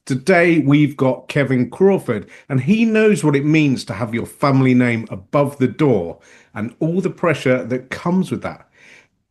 Today, we've got Kevin Crawford, and he knows what it means to have your family name above the door and all the pressure that comes with that.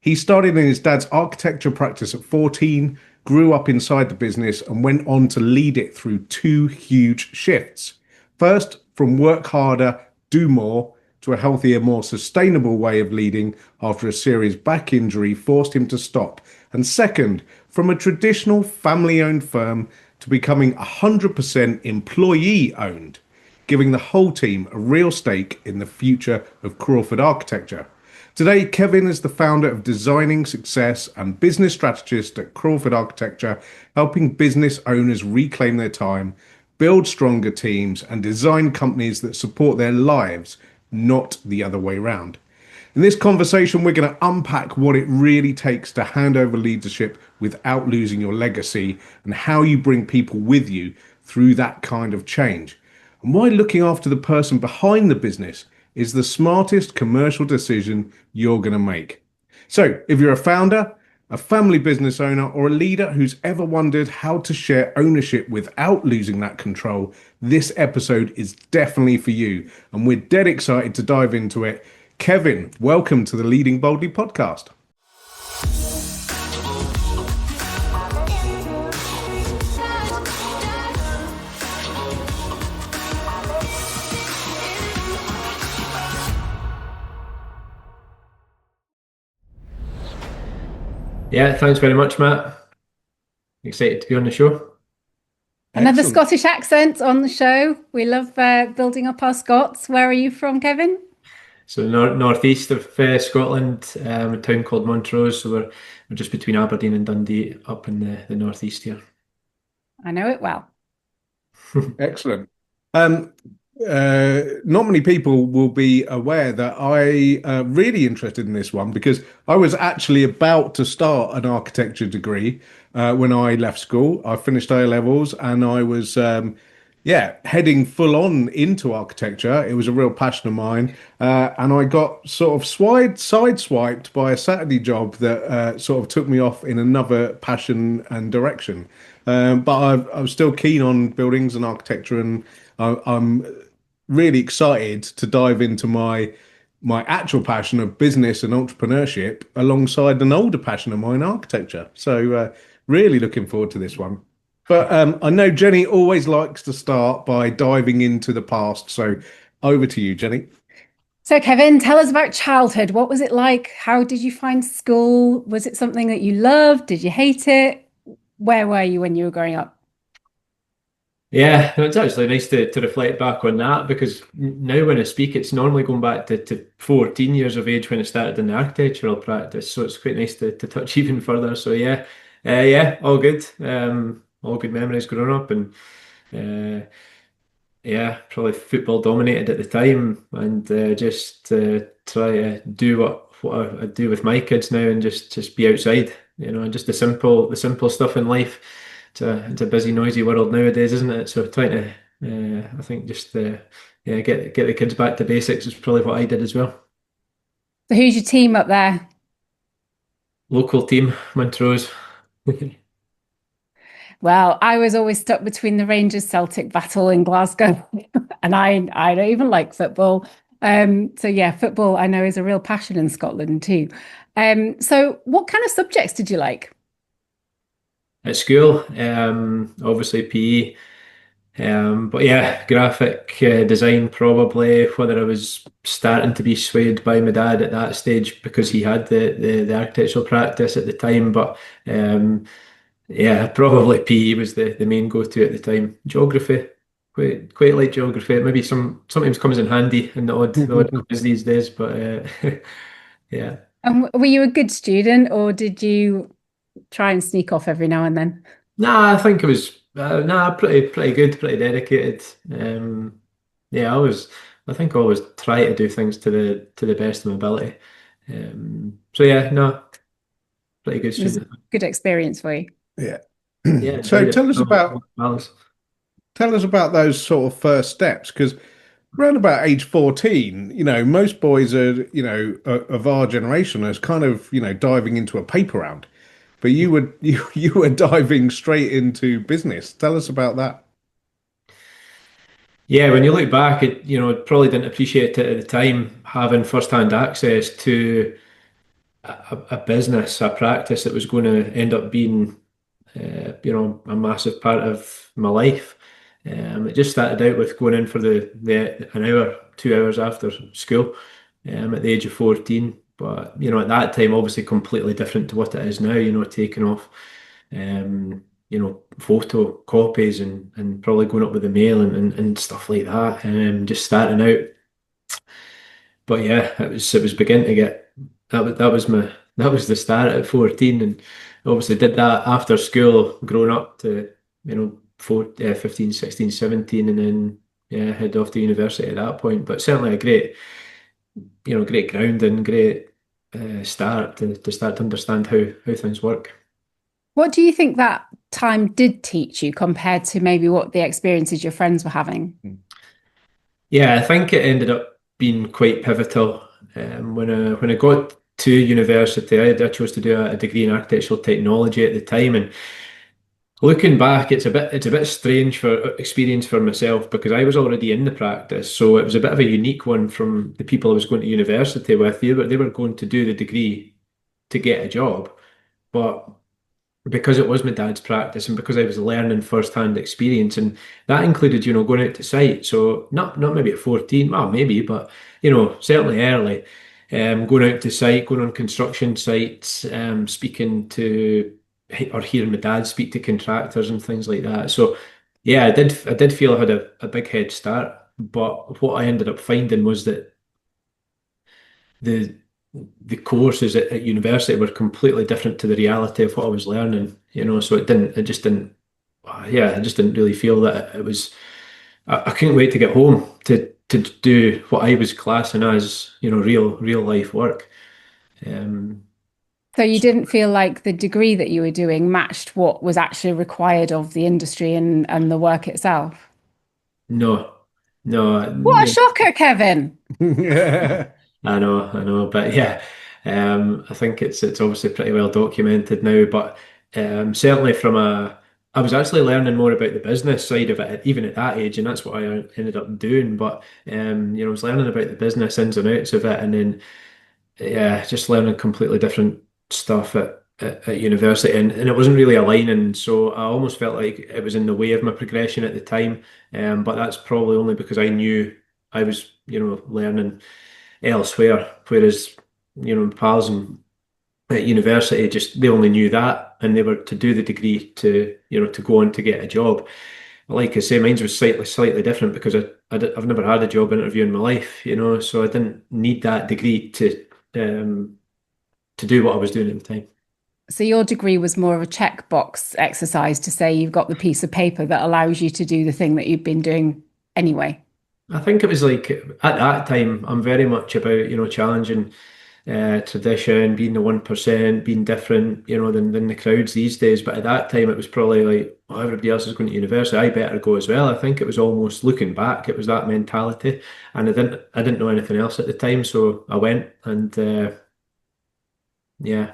He started in his dad's architecture practice at 14, grew up inside the business, and went on to lead it through two huge shifts. First, from work harder, do more, to a healthier, more sustainable way of leading after a serious back injury forced him to stop. And second, from a traditional family owned firm to becoming 100% employee owned, giving the whole team a real stake in the future of Crawford Architecture. Today, Kevin is the founder of Designing Success and business strategist at Crawford Architecture, helping business owners reclaim their time, build stronger teams, and design companies that support their lives, not the other way around. In this conversation, we're going to unpack what it really takes to hand over leadership without losing your legacy and how you bring people with you through that kind of change, and why looking after the person behind the business is the smartest commercial decision you're going to make. So if you're a founder, a family business owner, or a leader who's ever wondered how to share ownership without losing that control, this episode is definitely for you. And we're dead excited to dive into it. Kevin, welcome to the Leading Boldly podcast. Yeah, thanks very much, Matt. Excited to be on the show. Another Excellent. Scottish accent on the show. We love building up our Scots. Where are you from, Kevin? So northeast of Scotland, a town called Montrose. So we're just between Aberdeen and Dundee, up in the northeast here. I know it well. Excellent. Not many people will be aware that I really interested in this one because I was actually about to start an architecture degree when I left school. I finished A levels and I was heading full on into architecture. It was a real passion of mine, and I got sort of sideswiped by a Saturday job that sort of took me off in another passion and direction. But I was still keen on buildings and architecture, and I'm really excited to dive into my actual passion of business and entrepreneurship alongside an older passion of mine, architecture. So really looking forward to this one. But I know Jenny always likes to start by diving into the past. So over to you, Jenny. So, Kevin, tell us about childhood. What was it like? How did you find school? Was it something that you loved? Did you hate it? Where were you when you were growing up? Yeah, it's actually nice to reflect back on that because now when I speak, it's normally going back to 14 years of age when I started in the architectural practice. So it's quite nice to touch even further. So yeah, all good. All good memories growing up, and probably football dominated at the time, and just try to do what I do with my kids now, and just be outside, and just the simple stuff in life. It's a busy, noisy world nowadays, isn't it? So trying to, I think, just get the kids back to basics is probably what I did as well. So, who's your team up there? Local team, Montrose. Well, I was always stuck between the Rangers Celtic battle in Glasgow, and I don't even like football. So yeah, football I know is a real passion in Scotland too. So what kind of subjects did you like? At school, obviously PE, but yeah, graphic design probably. Whether I was starting to be swayed by my dad at that stage because he had the architectural practice at the time, but yeah, probably PE was the main go-to at the time. Geography, quite like geography. Maybe sometimes comes in handy in the odd quiz these days, but yeah. And were you a good student, or did you try and sneak off every now and then? Nah, I think it was pretty good, pretty dedicated. Yeah, I think I always try to do things to the best of my ability. So yeah, no, pretty good It was a student. good experience for you. Yeah. Yeah, So enjoyed it. tell us about those sort of first steps, because around about age 14, most boys are, of our generation is kind of, diving into a paper round. but you were diving straight into business. Tell us about that. Yeah, when you look back, probably didn't appreciate it at the time, having first-hand access to a business, a practice that was going to end up being, a massive part of my life. It just started out with going in for the an hour, 2 hours after school, at the age of 14. But, at that time, obviously completely different to what it is now, taking off, photocopies and probably going up with the mail and stuff like that. Just starting out. But yeah, it was beginning to get that was the start at 14, and obviously did that after school, growing up to 15, 16, 17, and then yeah, head off to university at that point. But certainly a great grounding, great start to start to understand how things work. What do you think that time did teach you compared to maybe what the experiences your friends were having? Yeah, I think it ended up being quite pivotal. When I got to university, I chose to do a degree in architectural technology at the time, and looking back, it's a bit strange for experience for myself because I was already in the practice, so it was a bit of a unique one from the people I was going to university with. They were going to do the degree to get a job, but because it was my dad's practice and because I was learning first-hand experience, and that included, going out to site. So not maybe at 14, well, maybe, but certainly early. Going out to site, going on construction sites, speaking to or hearing my dad speak to contractors and things like that. So yeah, I did feel I had a big head start. But what I ended up finding was that the the courses at university were completely different to the reality of what I was learning, so I just didn't really feel that it was, I couldn't wait to get home to do what I was classing as, real life work. Um, So you didn't feel like the degree that you were doing matched what was actually required of the industry and the work itself? no, no, What a shocker, Kevin. I know, but yeah, I think it's obviously pretty well documented now. But certainly I was actually learning more about the business side of it, even at that age, and that's what I ended up doing. But I was learning about the business ins and outs of it, and then yeah, just learning completely different stuff at university, and it wasn't really aligning. So I almost felt like it was in the way of my progression at the time. But that's probably only because I knew I was, learning elsewhere, whereas pals at university just they only knew that, and they were to do the degree to go on to get a job. Like I say, mine was slightly different because I've never had a job interview in my life, so I didn't need that degree um, to do what I was doing at the time. So your degree was more of a checkbox exercise to say you've got the piece of paper that allows you to do the thing that you've been doing anyway. I think it was like at that time, I'm very much about, challenging tradition, being the 1%, being different, than the crowds these days. But at that time, it was probably like, oh, everybody else is going to university, I better go as well. I think it was almost looking back, it was that mentality, and I didn't know anything else at the time, so I went and yeah.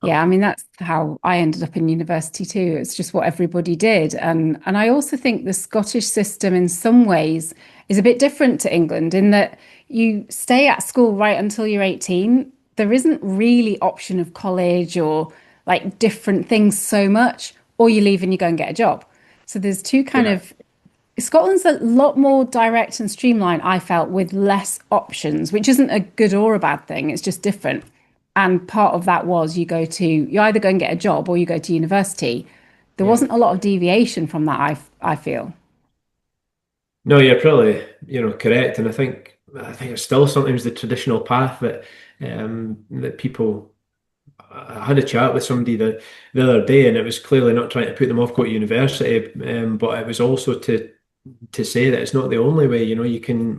Yeah, I mean that's how I ended up in university too. It's just what everybody did. And I also think the Scottish system in some ways is a bit different to England in that you stay at school right until you're 18. There isn't really option of college or like different things so much, or you leave and you go and get a job. So there's two kind Yeah. of Scotland's a lot more direct and streamlined, I felt, with less options, which isn't a good or a bad thing. It's just different. And part of that was you either go and get a job or you go to university. There Yeah. wasn't a lot of deviation from that, I feel. No, you're probably, correct. And I think it's still sometimes the traditional path that people. I had a chat with somebody the other day, and it was clearly not trying to put them off going to university, but it was also to say that it's not the only way.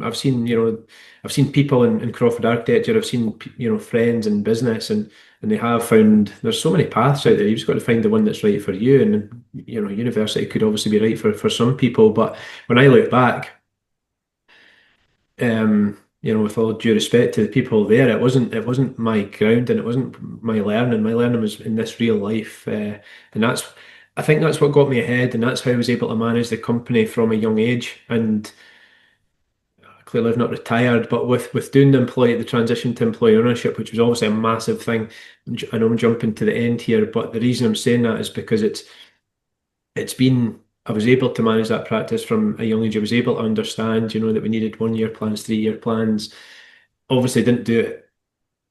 I've seen people in Crawford Architecture. I've seen friends in business, and they have found there's so many paths out there. You've just got to find the one that's right for you. And university could obviously be right for some people, but when I look back, with all due respect to the people there, it wasn't my ground and it wasn't my learning. My learning was in this real life, and I think that's what got me ahead, and that's how I was able to manage the company from a young age. And clearly, I've not retired, but with doing the transition to employee ownership, which was obviously a massive thing. I know I'm jumping to the end here, but the reason I'm saying that is because it's been I was able to manage that practice from a young age. I was able to understand, that we needed 1 year plans, 3 year plans. Obviously, didn't do it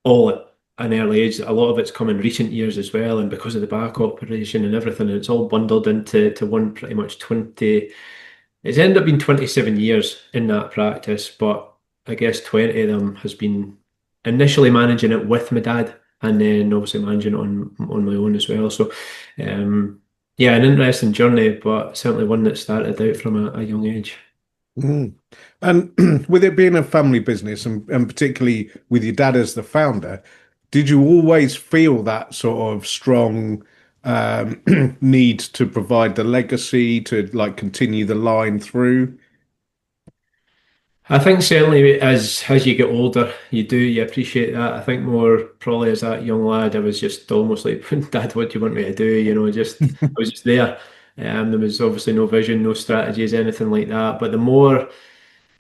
all at an early age. A lot of it's come in recent years as well, and because of the back operation and everything, and it's all bundled into one pretty much 20. It's ended up being 27 years in that practice, but I guess 20 of them has been initially managing it with my dad, and then obviously managing it on my own as well. So, yeah, an interesting journey, but certainly one that started out from a young age. Mm. And with it being a family business and particularly with your dad as the founder, did you always feel that sort of strong need to provide the legacy to like continue the line through? I think certainly as you get older, you appreciate that. I think more probably as that young lad, I was just almost like, Dad, what do you want me to do? I was just there. There was obviously no vision, no strategies, anything like that. But the more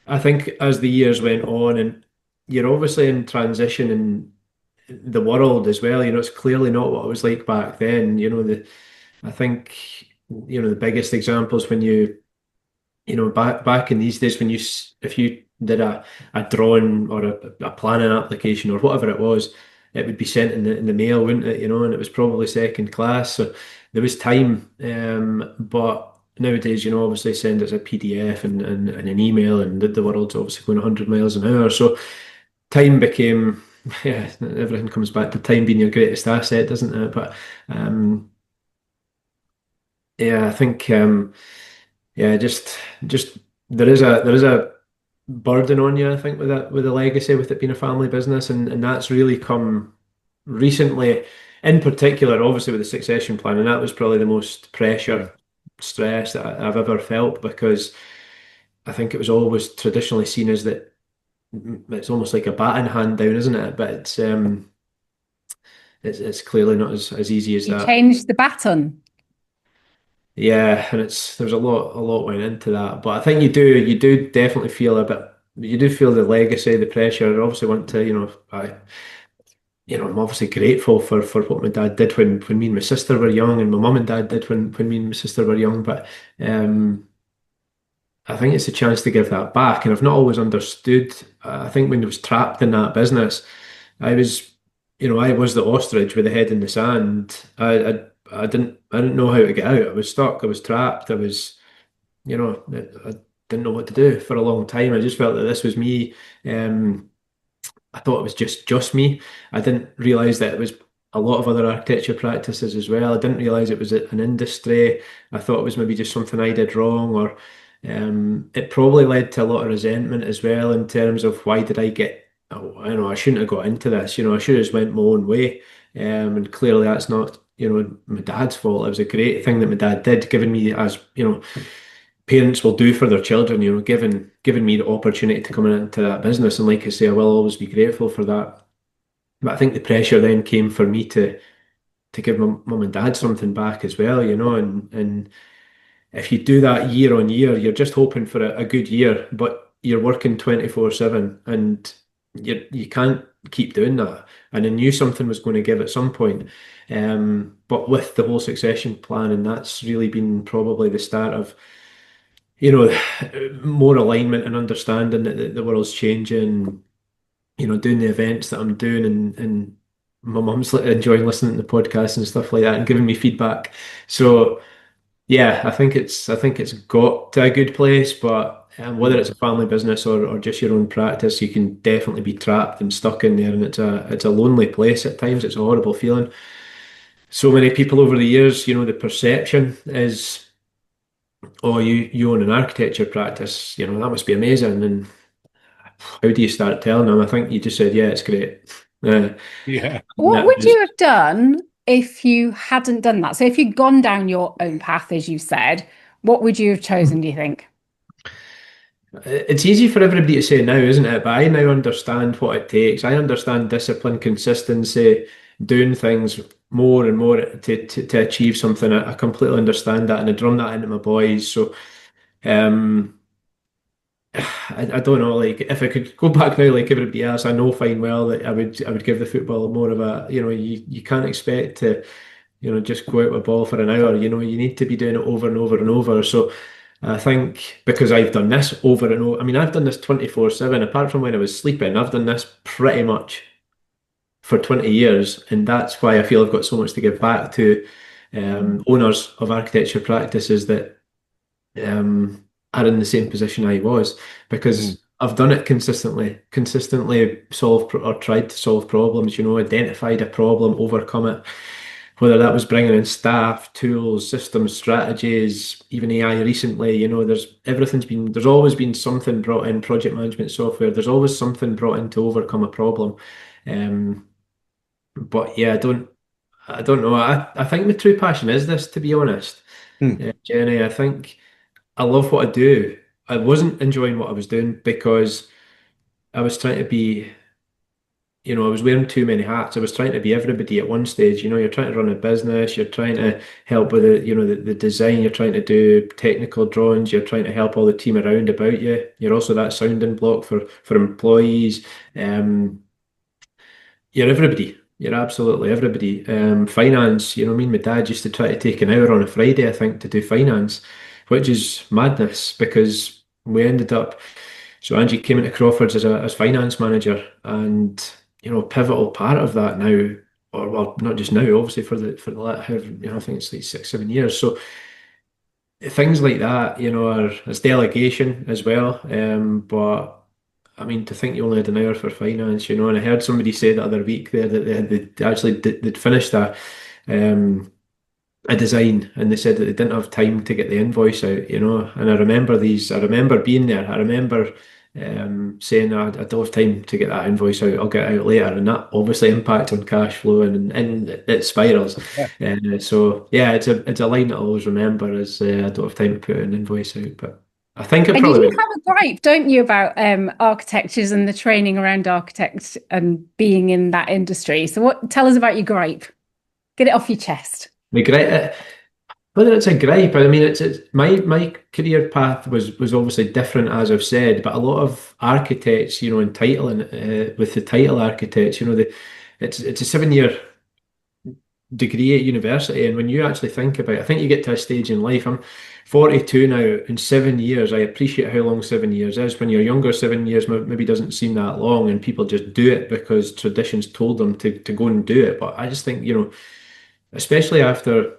I think as the years went on, and you're obviously in transition in the world as well. It's clearly not what it was like back then. I think the biggest examples when back in these days when if you did a drawing or a planning application or whatever it was, it would be sent in the mail, wouldn't it? And it was probably second class, so there was time. But nowadays, obviously send it as a PDF and an email, and the world's obviously going 100 miles an hour. So time became, yeah, everything comes back to time being your greatest asset, doesn't it? But yeah, I think. Yeah, just there is a burden on you, I think, with the legacy, with it being a family business, and that's really come recently, in particular, obviously with the succession plan, and that was probably the most pressure, stress that I've ever felt because I think it was always traditionally seen as that it's almost like a baton hand down, isn't it? But it's clearly not as easy as You that. changed the baton. Yeah, and there's a lot went into that, but I think you do definitely feel a bit. You do feel the legacy, the pressure. I obviously want to, I'm obviously grateful for what my dad did when me and my sister were young, and my mum and dad did when me and my sister were young. But I think it's a chance to give that back, and I've not always understood. I think when I was trapped in that business, I was, I was the ostrich with the head in the sand. I didn't know how to get out. I was stuck. I was trapped. I didn't know what to do for a long time. I just felt that this was me. I thought it was just me. I didn't realize that it was a lot of other architecture practices as well. I didn't realize it was an industry. I thought it was maybe just something I did wrong, or it probably led to a lot of resentment as well in terms of why did I get. Oh, I shouldn't have got into this. I should have just went my own way. And clearly that's not, my dad's fault. It was a great thing that my dad did, giving me as, parents will do for their children, giving me the opportunity to come into that business. And like I say, I will always be grateful for that. But I think the pressure then came for me to give my mum and dad something back as well, and if you do that year on year, you're just hoping for a good year, but you're working 24/7 and you can't keep doing that. And I knew something was going to give at some point. But with the whole succession plan, and that's really been probably the start of, more alignment and understanding that the world's changing, doing the events that I'm doing, and my mum's enjoying listening to the podcast and stuff like that and giving me feedback. So yeah, I think it's got to a good place, but whether it's a family business or just your own practice, you can definitely be trapped and stuck in there, and it's a lonely place at times. It's a horrible feeling. So many people over the years, the perception is, oh, you own an architecture practice, that must be amazing. And how do you start telling them? I think you just said, yeah, it's great. Uh, Yeah. What that would was you have done if you hadn't done that? So if you'd gone down your own path, as you said, what would you have chosen, do you think? It's easy for everybody to say now, isn't it? But I now understand what it takes. I understand discipline, consistency, doing things more and more to achieve something. I completely understand that, and I drum that into my boys. So, um, I don't know, like if I could go back now like everybody else, I know fine well that I would give the football more of a, you can't expect to, just go out with a ball for an hour. You need to be doing it over and over and over. So I think because I've done this over and over, I mean, I've done this 24/7, apart from when I was sleeping, I've done this pretty much for 20 years. And that's why I feel I've got so much to give back to owners of architecture practices that are in the same position I was, Mm. because I've done it consistently or tried to solve problems, identified a problem, overcome it, whether that was bringing in staff, tools, systems, strategies, even AI recently. There's always been something brought in, project management software, there's always something brought in to overcome a problem. Um, but yeah, I don't know. I think my true passion is this, to be honest. Mm. Jenny, I think I love what I do. I wasn't enjoying what I was doing because I was trying to be, I was wearing too many hats. I was trying to be everybody at one stage. You're trying to run a business, you're trying to help with the design, you're trying to do technical drawings, you're trying to help all the team around about you. You're also that sounding block for employees. You're everybody. You're absolutely everybody. Finance, me and my dad used to try to take an hour on a Friday, I think, to do finance, which is madness because we ended up. So Angie came into Crawford's as finance manager, and pivotal part of that now, or well, not just now, obviously for the I think it's like 6, 7 years. So things like that, it's delegation as well. But I mean, to think you only had an hour for finance, and I heard somebody say the other week there that they'd actually they'd finished um, a design, and they said that they didn't have time to get the invoice out, and I remember being there. I remember saying, I don't have time to get that invoice out, I'll get it out later. And that obviously impacts on cash flow, and it spirals. Yeah. So yeah, it's a line that I always remember is I don't have time to put an invoice out. But I think it And you probably do would. have a gripe, don't you, about architectures and the training around architects and being in that industry. So tell us about your gripe. Get it off your chest. The gripe, whether it's a gripe, I mean, it's my career path was obviously different, as I've said, but a lot of architects, in title and with the title architects, it's a 7 year degree at university, and when you actually think about it, I think you get to a stage in life. I'm 42 now. In 7 years, I appreciate how long 7 years is. When you're younger, 7 years maybe doesn't seem that long, and people just do it because traditions told them to go and do it. But I just think, especially after.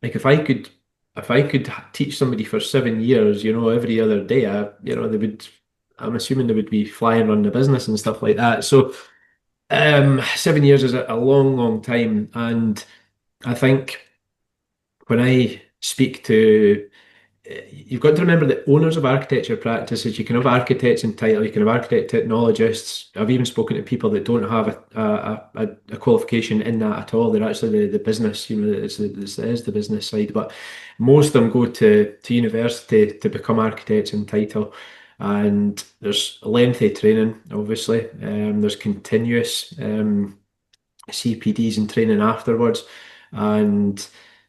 Like if I could teach somebody for 7 years, every other day, they would. I'm assuming they would be flying around the business and stuff like that. So, 7 years is a long, long time, and I think when I speak to you've got to remember that owners of architecture practices, you can have architects in title, you can have architect technologists. I've even spoken to people that don't have a qualification in that at all. They're actually the business, this is the business side. But most of them go to university to become architects in title. And there's lengthy training, obviously. There's continuous CPDs and training afterwards. And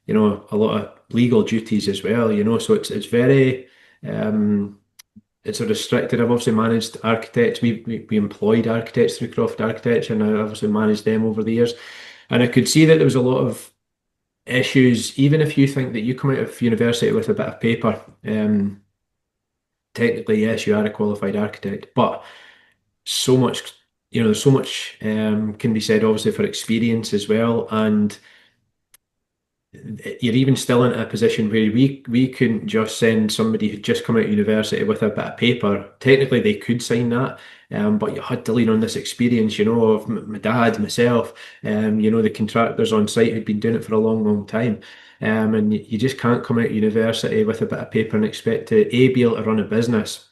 a lot of legal duties as well, so it's very it's a restricted. I've obviously managed architects. We employed architects through Crawford Architecture, and I obviously managed them over the years. And I could see that there was a lot of issues, even if you think that you come out of university with a bit of paper. Technically, yes, you are a qualified architect, but so much, there's so much can be said obviously for experience as well. And you're even still in a position where we couldn't just send somebody who'd just come out of university with a bit of paper. Technically, they could sign that, but you had to lean on this experience, of my dad, myself, the contractors on site who'd been doing it for a long, long time. And you just can't come out of university with a bit of paper and expect to A, be able to run a business,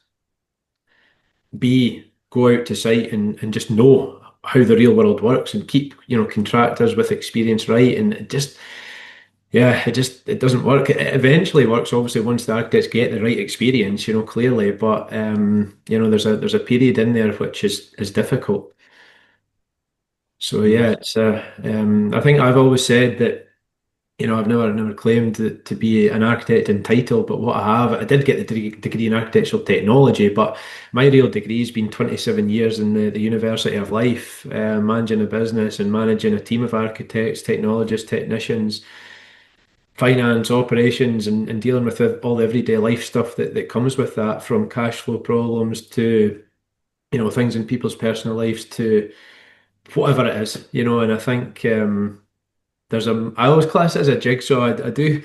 B, go out to site and just know how the real world works and keep, contractors with experience right. And it just Yeah, it doesn't work. It eventually works, obviously, once the architects get the right experience, clearly. But there's a period in there which is difficult. So yeah, Yes. it's I think I've always said that, I've never claimed to be an architect in title, but what I have, I did get the degree in architectural technology, but my real degree has been 27 years in the University of Life, managing a business and managing a team of architects, technologists, technicians, finance, operations, and dealing with all the everyday life stuff that comes with that, from cash flow problems to, things in people's personal lives to whatever it is, and I think I always class it as a jigsaw. I do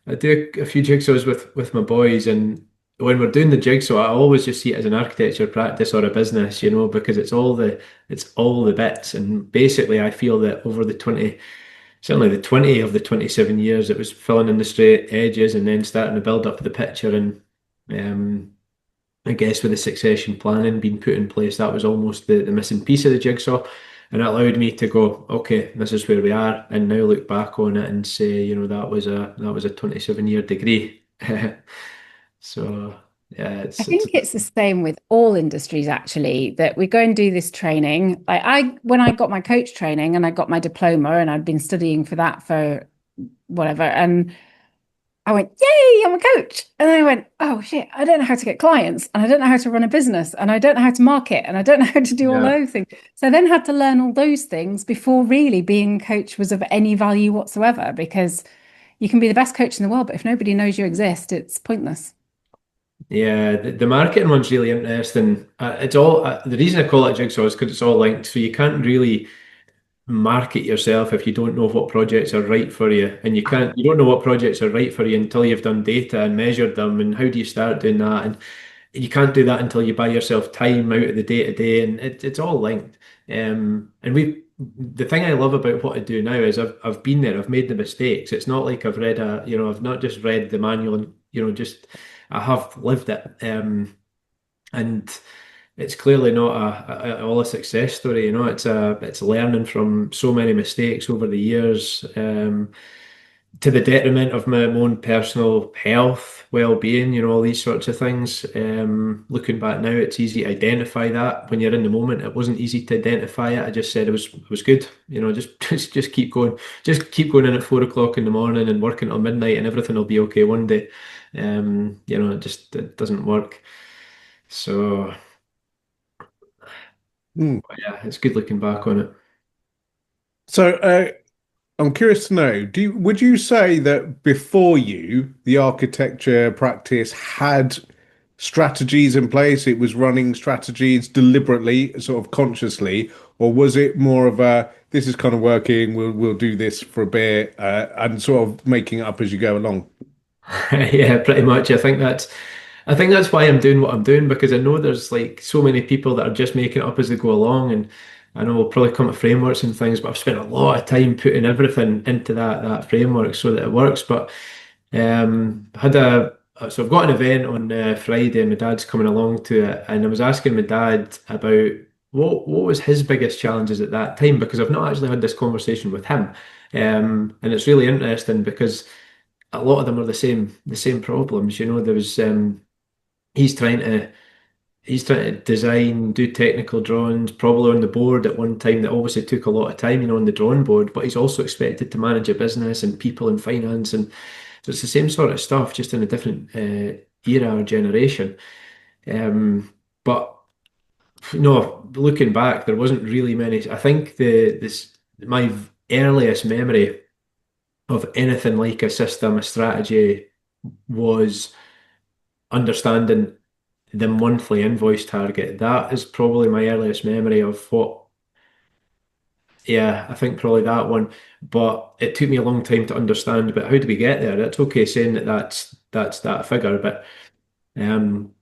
a few jigsaws with my boys, and when we're doing the jigsaw, I always just see it as an architecture practice or a business, because it's all the bits. And basically, I feel that over certainly the 20 of the 27 years, it was filling in the straight edges and then starting to build up the picture. And um, I guess with the succession planning being put in place, that was almost the missing piece of the jigsaw. And it allowed me to go, okay, this is where we are, and now look back on it and say, that was a 27-year degree. So yeah, I it's think it's the same with all industries, actually, that we go and do this training. Like when I got my coach training and I got my diploma and I'd been studying for that for whatever, and I went, yay, I'm a coach. And then I went, oh shit, I don't know how to get clients and I don't know how to run a business and I don't know how to market and I don't know how to do all yeah. those things. So I then had to learn all those things before really being a coach was of any value whatsoever, because you can be the best coach in the world, but if nobody knows you exist, it's pointless. Yeah, the marketing one's really interesting. It's all the reason I call it jigsaw is because it's all linked. So you can't really market yourself if you don't know what projects are right for you, and you don't know what projects are right for you until you've done data and measured them. And how do you start doing that? And you can't do that until you buy yourself time out of the day to day, and it's all linked. And the thing I love about what I do now is I've been there, I've made the mistakes. It's not like I've not just read the manual and just I have lived it. And it's clearly not all a success story. It's learning from so many mistakes over the years, to the detriment of my own personal health, well-being, all these sorts of things. Looking back now, it's easy to identify that. When you're in the moment, it wasn't easy to identify it. I just said it was good. Just keep going. Just keep going in at 4 o'clock in the morning and working till midnight, and everything will be okay one day. It doesn't work. So Hmm. yeah, it's good looking back on it. So, I'm curious to know, would you say that before you, the architecture practice had strategies in place? It was running strategies deliberately, sort of consciously, or was it more of a this is kind of working, we'll do this for a bit, and sort of making it up as you go along? Yeah, pretty much. I think that's why I'm doing what I'm doing, because I know there's like so many people that are just making it up as they go along, and I know we'll probably come to frameworks and things, but I've spent a lot of time putting everything into that framework so that it works. But had a so I've got an event on Friday. My dad's coming along to it, and I was asking my dad about what was his biggest challenges at that time, because I've not actually had this conversation with him, and it's really interesting because a lot of them are the same problems. There was he's trying to he's trying to design, do technical drawings, probably on the board at one time that obviously took a lot of time, on the drawing board, but he's also expected to manage a business and people and finance, and so it's the same sort of stuff, just in a different era or generation. But no, looking back, there wasn't really many. I think the this my earliest memory of anything like a system, a strategy, was understanding the monthly invoice target. That is probably my earliest memory of what, yeah, I think probably that one. But it took me a long time to understand, but how do we get there? It's okay saying that's that figure, but um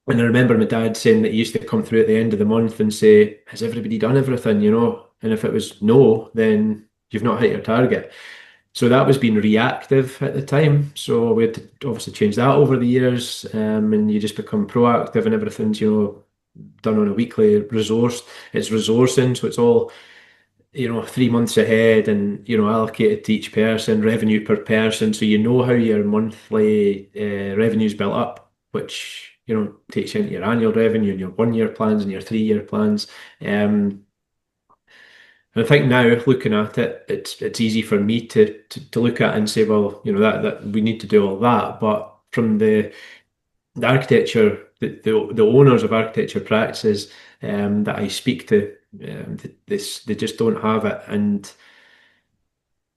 and I remember my dad saying that he used to come through at the end of the month and say, has everybody done everything, And if it was no, then you've not hit your target. So that was being reactive at the time. So we had to obviously change that over the years, and you just become proactive, and everything's, done on a weekly resource. It's resourcing, so it's all 3 months ahead and, allocated to each person, revenue per person. So you know how your monthly revenue's built up, which, takes you into your annual revenue and your 1 year plans and your 3 year plans. And I think now looking at it, it's easy for me to look at and say, well, that we need to do all that. But from the architecture, the owners of architecture practices that I speak to, they just don't have it, and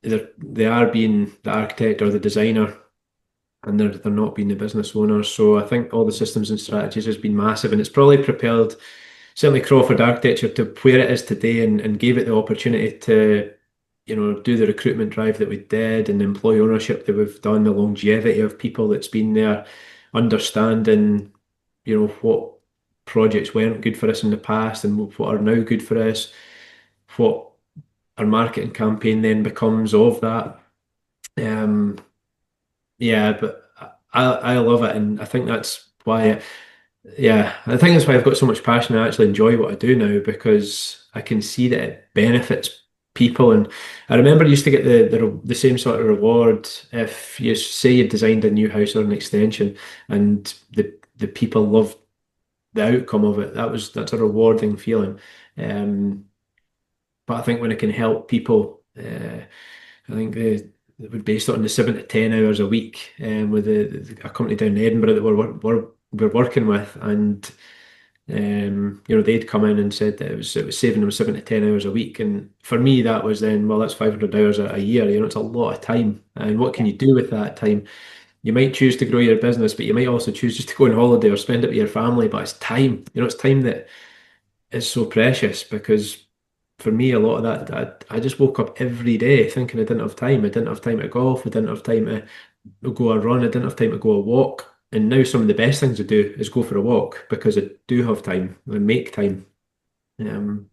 they are being the architect or the designer, and they're not being the business owners. So I think all the systems and strategies has been massive, and it's probably propelled certainly Crawford Architecture to where it is today, and gave it the opportunity to do the recruitment drive that we did and the employee ownership that we've done, the longevity of people that's been there, understanding, what projects weren't good for us in the past and what are now good for us, what our marketing campaign then becomes of that. Um, yeah, but I love it, and I think that's why. Yeah, I think that's why I've got so much passion. I actually enjoy what I do now because I can see that it benefits people. And I remember I used to get the same sort of reward if you say you designed a new house or an extension, and the people loved the outcome of it. That's a rewarding feeling. Um, but I think when it can help people, I think we're based on the 7 to 10 hours a week, with a company down in Edinburgh that we're working with, and they'd come in and said that it was saving them 7 to 10 hours a week, and for me that was then, well, that's 500 hours a year. It's a lot of time, and what can Yeah. you do with that time? You might choose to grow your business, but you might also choose just to go on holiday or spend it with your family. But it's time, it's time that is so precious, because for me, a lot of that, I just woke up every day thinking I didn't have time. I didn't have time to golf. I didn't have time to go a run. I didn't have time to go a walk. And now some of the best things I do is go for a walk because I do have time. I make time. Um,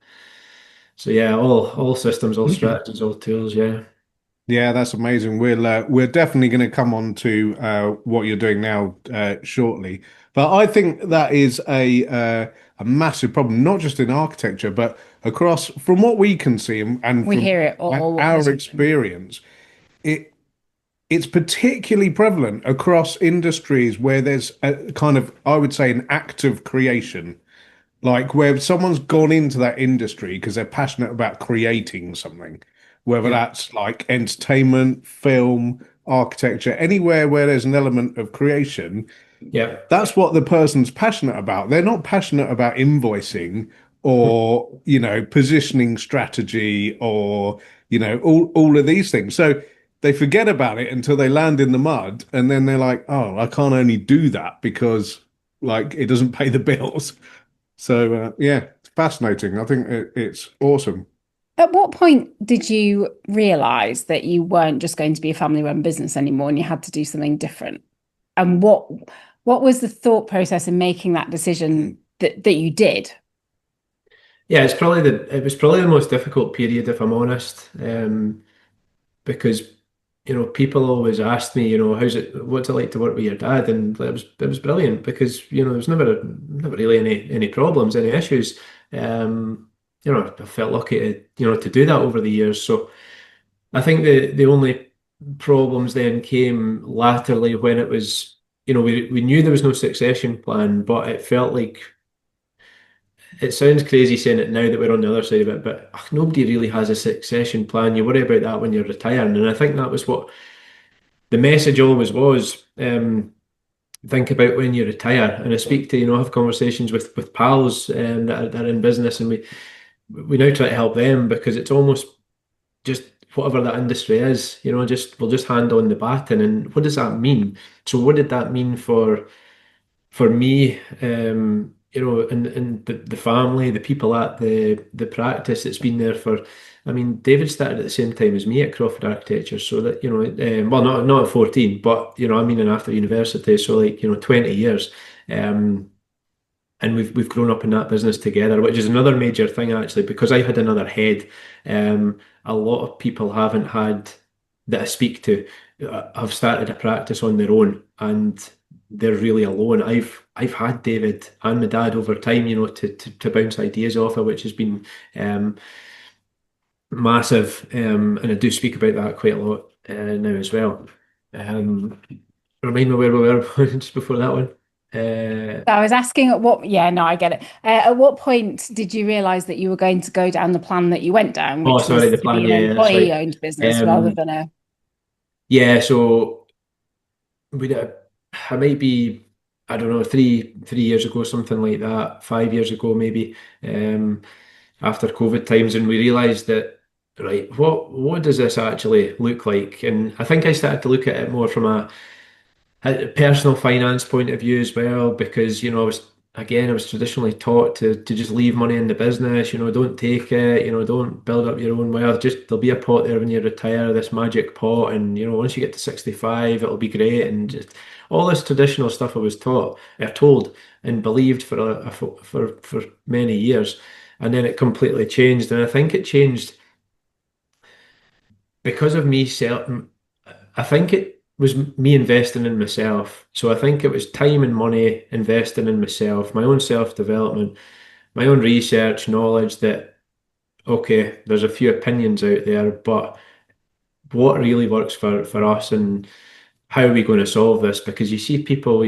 so yeah, all systems, all strategies, all tools. Yeah, Yeah, that's amazing. We're definitely going to come on to what you're doing now shortly. But I think that is a massive problem, not just in architecture, but across from what we can see and We from hear it all the our time. experience. It it's particularly prevalent across industries where there's a kind of, I would say, an active creation, like where someone's gone into that industry because they're passionate about creating something, whether yeah, that's like entertainment, film, architecture, anywhere where there's an element of creation. yeah, That's what the person's passionate about. They're not passionate about invoicing or, positioning strategy or, all of these things. So they forget about it until they land in the mud, and then they're like, oh, I can't only do that because like it doesn't pay the bills. So yeah, it's fascinating. I think it's awesome. At what point did you realize that you weren't just going to be a family-run business anymore and you had to do something different? And what was the thought process in making that decision that you did? yeah. It was probably the most difficult period, if I'm honest, because people always asked me, what's it like to work with your dad, and it was brilliant because there was never really any problems, any issues. I felt lucky to do that over the years. So I think the only problems then came latterly when it was, we knew there was no succession plan, but it felt like, it sounds crazy saying it now that we're on the other side of it, but nobody really has a succession plan. You worry about that when you're retiring. And I think that was what the message always was. Think about when you retire. And I speak to, have conversations with pals that are in business, and we now try to help them because it's almost just whatever that industry is, we'll just hand on the baton. And what does that mean? So what did that mean for me, and the family, the people at the practice that's been there for, I mean, David started at the same time as me at Crawford Architecture, so that, well, not at 14, but, I mean, and after university, so like, 20 years. Um, and we've grown up in that business together, which is another major thing actually, because I had another head. A lot of people haven't had that I speak to have started a practice on their own, and they're really alone. I've had David and my dad over time, to bounce ideas off of, which has been um, massive, and I do speak about that quite a lot now as well. Um, Remind me where we were just before that one. So I was asking at what, yeah, no, I get it. At what point did you realize that you were going to go down the plan that you went down, Oh, which sorry, was the to be plan. an Yeah, that's right. employee-owned business rather Um, than a, yeah, so we I might be, I don't know, 3 years ago, something like that, 5 years ago maybe, um, after COVID times, and we realised that, right, what does this actually look like? And I think I started to look at it more from a personal finance point of view as well, because I was traditionally taught to just leave money in the business, don't take it, don't build up your own wealth. Just there'll be a pot there when you retire, this magic pot, and once you get to 65, it'll be great, and just all this traditional stuff I was told and believed for many years, and then it completely changed, and I think it changed because of me self. I think it was me investing in myself. So I think it was time and money investing in myself, my own self-development, my own research, knowledge that, okay, there's a few opinions out there, but what really works for us, and how are we going to solve this? Because you see people,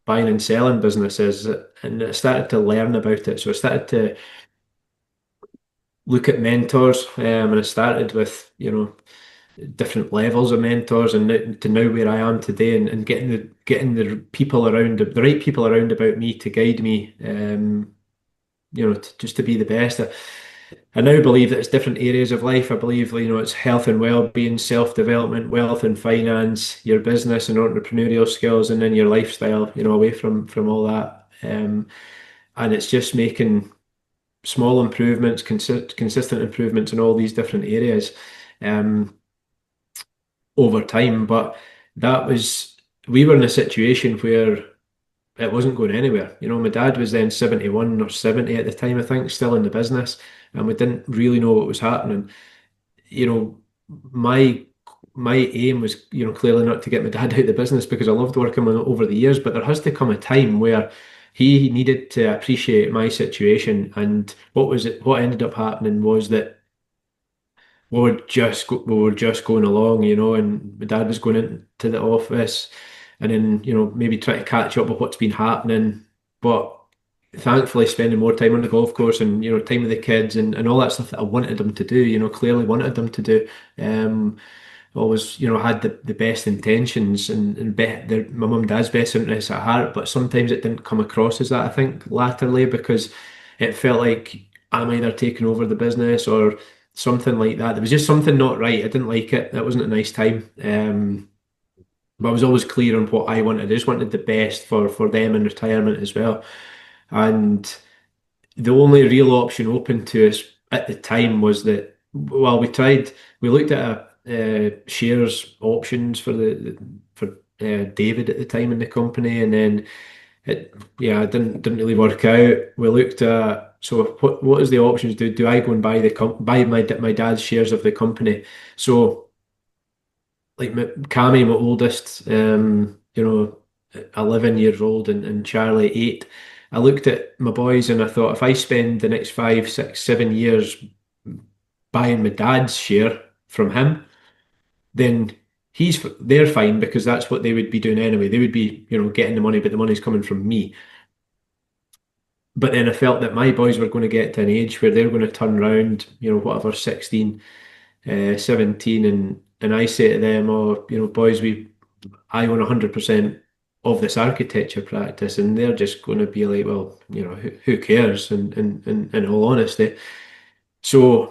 buying and selling businesses, and I started to learn about it. So I started to look at mentors, and I started with, different levels of mentors, and to now where I am today, and getting the people around, the right people around about me to guide me, just to be the best. I now believe that it's different areas of life. I believe, it's health and well-being, self-development, wealth and finance, your business and entrepreneurial skills, and then your lifestyle, away from all that. And it's just making small improvements, consistent improvements in all these different areas. Um, Over time. But that was, we were in a situation where it wasn't going anywhere. My dad was then 71 or 70 at the time, I think, still in the business, and we didn't really know what was happening. You know, my my aim was, clearly not to get my dad out of the business, because I loved working with him over the years, but there has to come a time where he needed to appreciate my situation. And what ended up happening was that we were just going along, and my dad was going into the office, and then, maybe try to catch up with what's been happening. But thankfully spending more time on the golf course, and, time with the kids, and all that stuff that I wanted them to do, clearly wanted them to do. Um, Always, had the best intentions, and my mum and dad's best interests at heart, but sometimes it didn't come across as that, I think, latterly, because it felt like I'm either taking over the business or something like that. There was just something not right. I didn't like it. That wasn't a nice time. But I was always clear on what I wanted. I just wanted the best for them in retirement as well. And the only real option open to us at the time was that, well, we looked at shares options for David at the time in the company, and then it didn't really work out. We looked at, so what is the options? Do I go and buy my dad's shares of the company? So, like, Cammy, my oldest, 11 years old, and Charlie 8. I looked at my boys and I thought, if I spend the next 5, 6, 7 years buying my dad's share from him, then they're fine, because that's what they would be doing anyway. They would be, getting the money, but the money's coming from me. But then I felt that my boys were going to get to an age where they're going to turn around, whatever, 16, 17, and I say to them, oh, boys, I own 100% of this architecture practice, and they're just going to be like, well, who cares? And in all honesty, so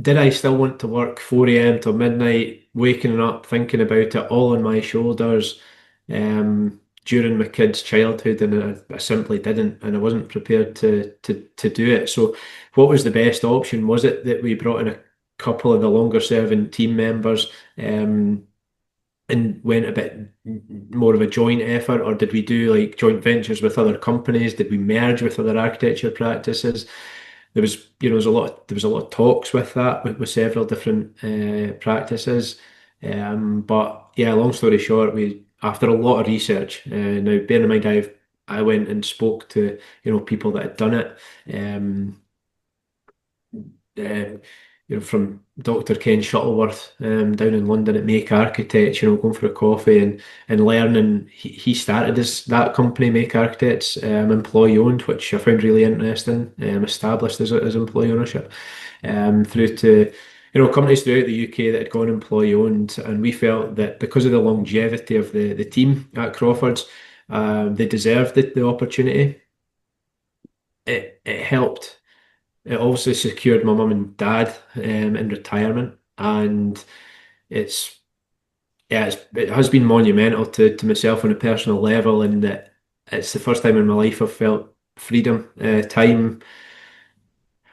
did I still want to work 4 a.m. till midnight, waking up, thinking about it, all on my shoulders, during my kids' childhood? And I simply didn't, and I wasn't prepared to do it. So, what was the best option? Was it that we brought in a couple of the longer serving team members, and went a bit more of a joint effort, or did we do like joint ventures with other companies? Did we merge with other architecture practices? There was a lot of talks with that, with several different practices. But yeah, long story short, we after a lot of research. Now, bear in mind, I went and spoke to, people that had done it. Um, uh, from Dr. Ken Shuttleworth down in London at Make Architects, going for a coffee and learning. He started that company, Make Architects, employee owned, which I found really interesting, established as employee ownership, through to companies throughout the UK that had gone employee owned, and we felt that because of the longevity of the team at Crawford's, they deserved the opportunity. It helped. It also secured my mum and dad in retirement, and it's it has been monumental to myself on a personal level, in that it's the first time in my life I've felt freedom, time.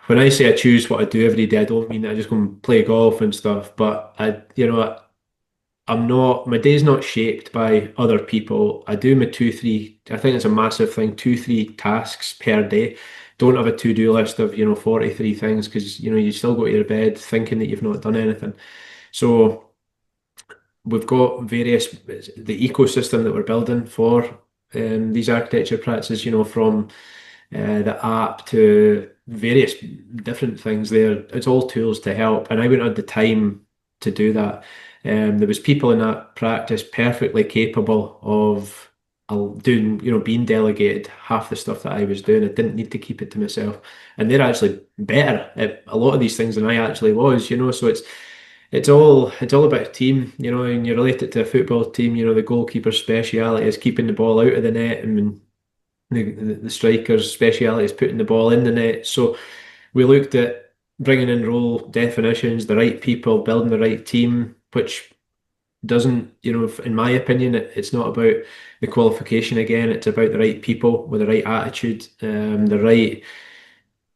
When I say I choose what I do every day, I don't mean that I just go and play golf and stuff, but I'm not, my day's not shaped by other people. I do my two, three, I think it's a massive thing, two, three tasks per day. Don't have a to-do list of, 43 things, because, you still go to your bed thinking that you've not done anything. So we've got the ecosystem that we're building for these architecture practices, from the app to various different things there. It's all tools to help. And I wouldn't have the time to do that. There was people in that practice perfectly capable of doing, being delegated half the stuff that I was doing. I didn't need to keep it to myself. And they're actually better at a lot of these things than I actually was, so it's all about a team, and you relate it to a football team, the goalkeeper's speciality is keeping the ball out of the net, and the striker's speciality is putting the ball in the net. So we looked at bringing in role definitions, the right people, building the right team, which doesn't, in my opinion, it's not about the qualification again. It's about the right people with the right attitude, the right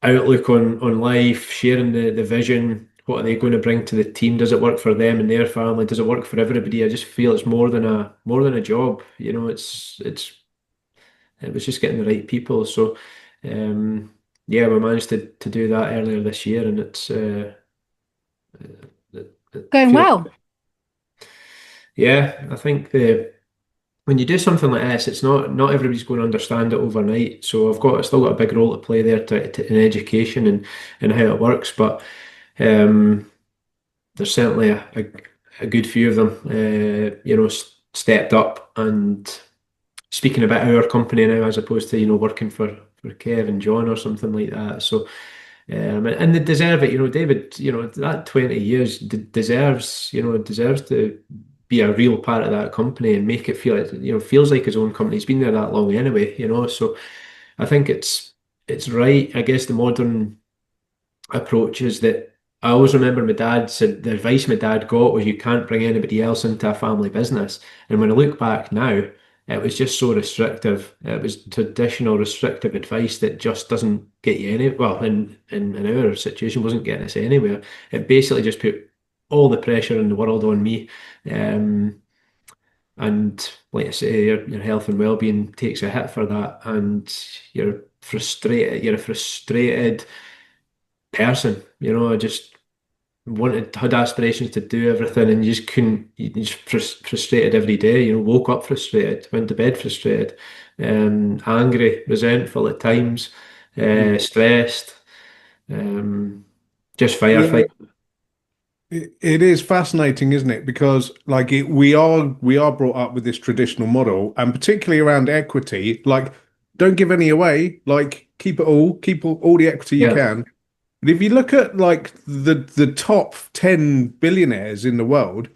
outlook on life, sharing the vision. What are they going to bring to the team? Does it work for them and their family? Does it work for everybody? I just feel it's more than a job. It was just getting the right people. So, yeah, we managed to do that earlier this year, and it Going feels, well. yeah, I think when you do something like this, it's not everybody's going to understand it overnight. So I still got a big role to play there in education and how it works. But there's certainly a good few of them, stepped up and speaking about our company now, as opposed to working for Kev and John or something like that. So and they deserve it. David, that 20 years deserves to be a real part of that company and make it feel like, feels like his own company. He's been there that long anyway. So I think it's right. I guess the modern approach is that I always remember my dad said the advice my dad got was, you can't bring anybody else into a family business. And when I look back now, it was just so restrictive. It was traditional restrictive advice that just doesn't get you any, well, in our situation, wasn't getting us anywhere. It basically just put all the pressure in the world on me. And like I say, your health and well-being takes a hit for that, and you're frustrated. You're a frustrated person. I just had aspirations to do everything, and you just couldn't. You just frustrated every day. Woke up frustrated, went to bed frustrated, angry, resentful at times, stressed, just Yeah, firefight. it is fascinating, isn't it? Because like we are brought up with this traditional model, and particularly around equity, like don't give any away, like keep all the equity you Yeah, can. But if you look at like the top 10 billionaires in the world,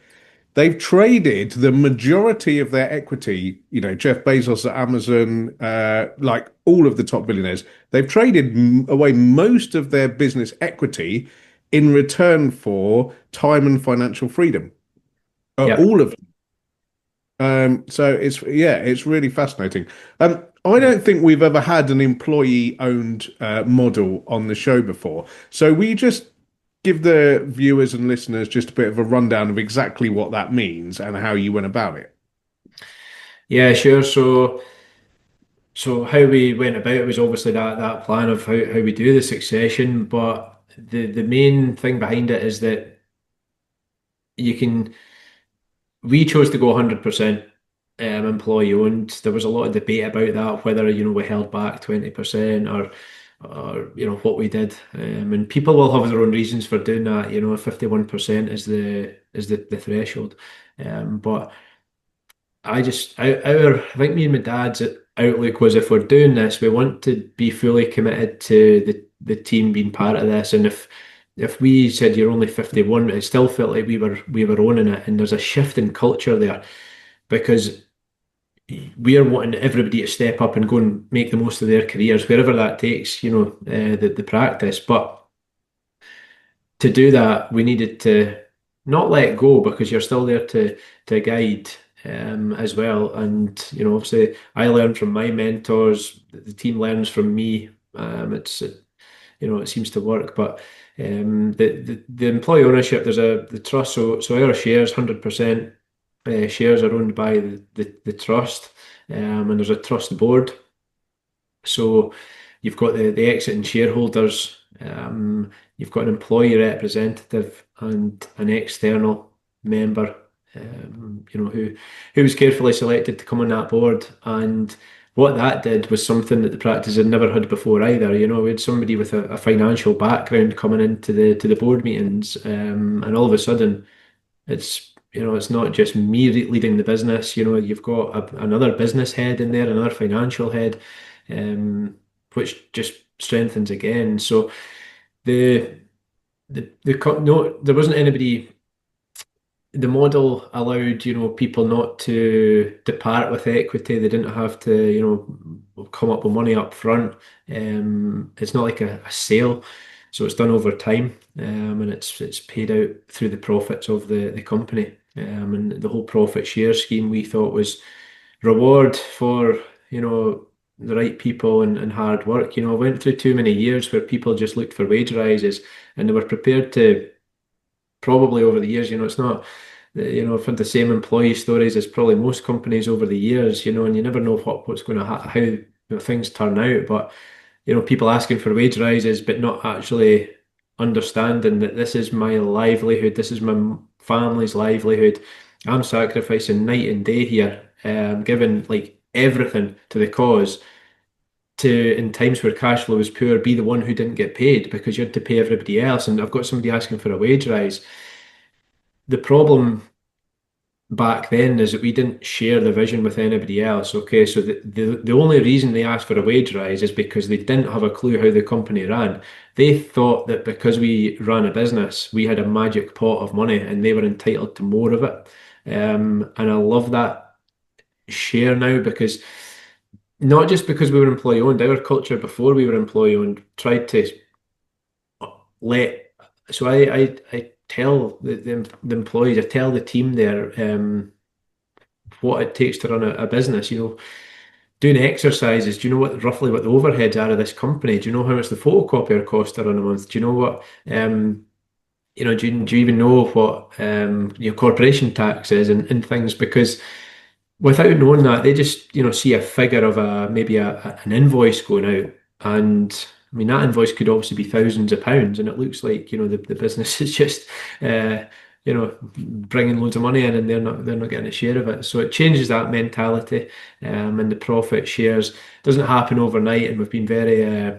they've traded the majority of their equity, Jeff Bezos at Amazon, like all of the top billionaires, they've traded away most of their business equity in return for time and financial freedom. yeah, All of them. So it's really fascinating. I yeah. don't think we've ever had an employee-owned model on the show before. So we just give the viewers and listeners just a bit of a rundown of exactly what that means and how you went about it. Yeah, sure. So how we went about it was obviously that plan of how we do the succession, but the main thing behind it is that you can we chose to go 100% employee owned. There was a lot of debate about that, whether we held back 20% what we did. And people will have their own reasons for doing that. 51% is the threshold. But I think me and my dad's outlook was, if we're doing this, we want to be fully committed to the team being part of this. And if we said you're only 51, it still felt like we were owning it. And there's a shift in culture there, because we are wanting everybody to step up and go and make the most of their careers, wherever that takes, the practice. But to do that, we needed to not let go, because you're still there to guide, as well. And obviously, I learn from my mentors. The team learns from me. It seems to work. But the employee ownership, there's the trust. So our shares, 100% shares are owned by the trust, and there's a trust board. So you've got the exiting shareholders, you've got an employee representative and an external member, who was carefully selected to come on that board. And what that did was something that the practice had never had before either. We had somebody with a financial background coming into the board meetings, and all of a sudden, it's not just me leading the business. You've got another business head in there, another financial head, which just strengthens again. So no, there wasn't anybody. The model allowed, people not to depart with equity. They didn't have to, come up with money up front. It's not like a sale, so it's done over time, and it's paid out through the profits of the company. And the whole profit share scheme, we thought, was reward for, the right people and hard work. I went through too many years where people just looked for wage rises, and they were prepared to, probably over the years, it's not, I've had the same employee stories as probably most companies over the years, and you never know what's going to how things turn out. But people asking for wage rises, but not actually understanding that this is my livelihood, this is my family's livelihood. I'm sacrificing night and day here, giving like everything to the cause, to, in times where cash flow is poor, be the one who didn't get paid because you had to pay everybody else. And I've got somebody asking for a wage rise. The problem back then is that we didn't share the vision with anybody else. Okay, so the only reason they asked for a wage rise is because they didn't have a clue how the company ran. They thought that because we ran a business, we had a magic pot of money and they were entitled to more of it. And I love that share now, because not just because we were employee owned, our culture before we were employee owned tried to let. So I tell the employees, I tell the team there, what it takes to run a business. Doing exercises. Do you know roughly what the overheads are of this company? Do you know how much the photocopier costs to run a month? Do you know what? Do you even know what your corporation tax is and things? Because without knowing that, they just see a figure of maybe an invoice going out, and I mean that invoice could obviously be thousands of pounds, and it looks like the business is just bringing loads of money in, and they're not getting a share of it. So it changes that mentality, and the profit shares doesn't happen overnight, and we've been very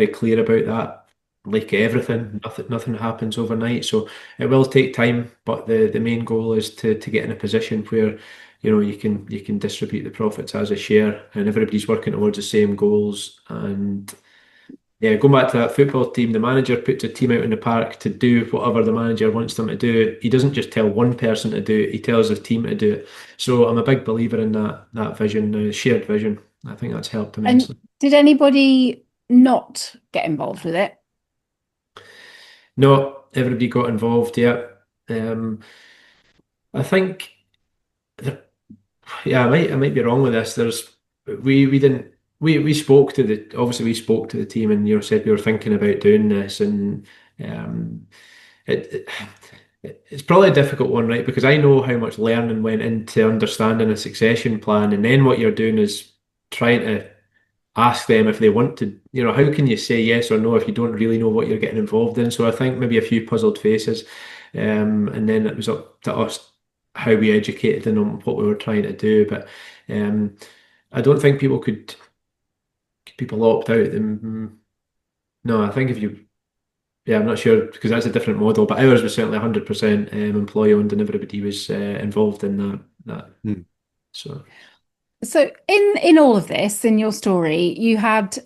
clear about that. Like everything, nothing happens overnight, so it will take time. But the main goal is to get in a position where you can distribute the profits as a share, and everybody's working towards the same goals. And yeah, going back to that football team, the manager puts a team out in the park to do whatever the manager wants them to do. He doesn't just tell one person to do it; he tells the team to do it. So I'm a big believer in that vision, the shared vision. I think that's helped And immensely. did anybody not get involved with it? No, everybody got involved. Yeah, I think. Yeah, I might be wrong with this. We didn't we spoke to the obviously we spoke to the team, and said we were thinking about doing this. And um it, it's probably a difficult one, right? Because I know how much learning went into understanding a succession plan, and then what you're doing is trying to ask them if they want to. How can you say yes or no if you don't really know what you're getting involved in? So I think maybe a few puzzled faces, and then it was up to us how we educated them on what we were trying to do. But I don't think people opt out. No, I think if you, yeah, I'm not sure because that's a different model, but ours was certainly 100% employee owned and everybody was involved in that. Hmm. So So in all of this, in your story, you had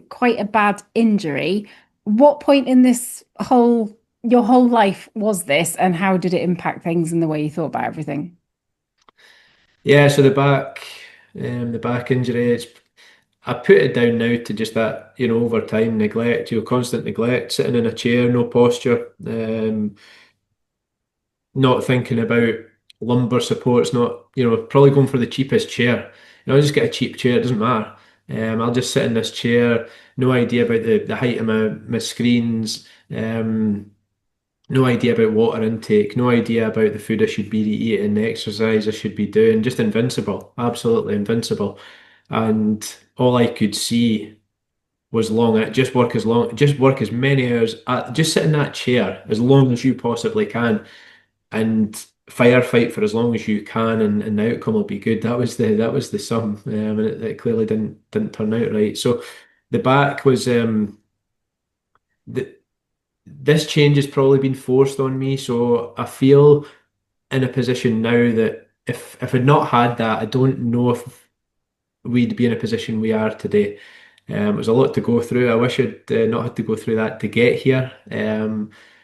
quite a bad injury. What point in this whole your whole life was this, and how did it impact things and the way you thought about everything? yeah, so the back injury, I put it down now to just that, over time neglect, constant neglect, sitting in a chair, no posture, not thinking about lumbar supports, not, probably going for the cheapest chair. I'll just get a cheap chair, it doesn't matter. I'll just sit in this chair, no idea about the height of my screens, no idea about water intake, no idea about the food I should be eating, the exercise I should be doing, just invincible, absolutely invincible. And all I could see was just work as many hours, just sit in that chair as long as you possibly can and firefight for as long as you can, and the outcome will be good. That was the sum, and it clearly didn't turn out right. So the back was the, this change has probably been forced on me. So I feel in a position now that if I'd not had that, I don't know if we'd be in a position we are today. It was a lot to go through. I wish I'd not had to go through that to get here.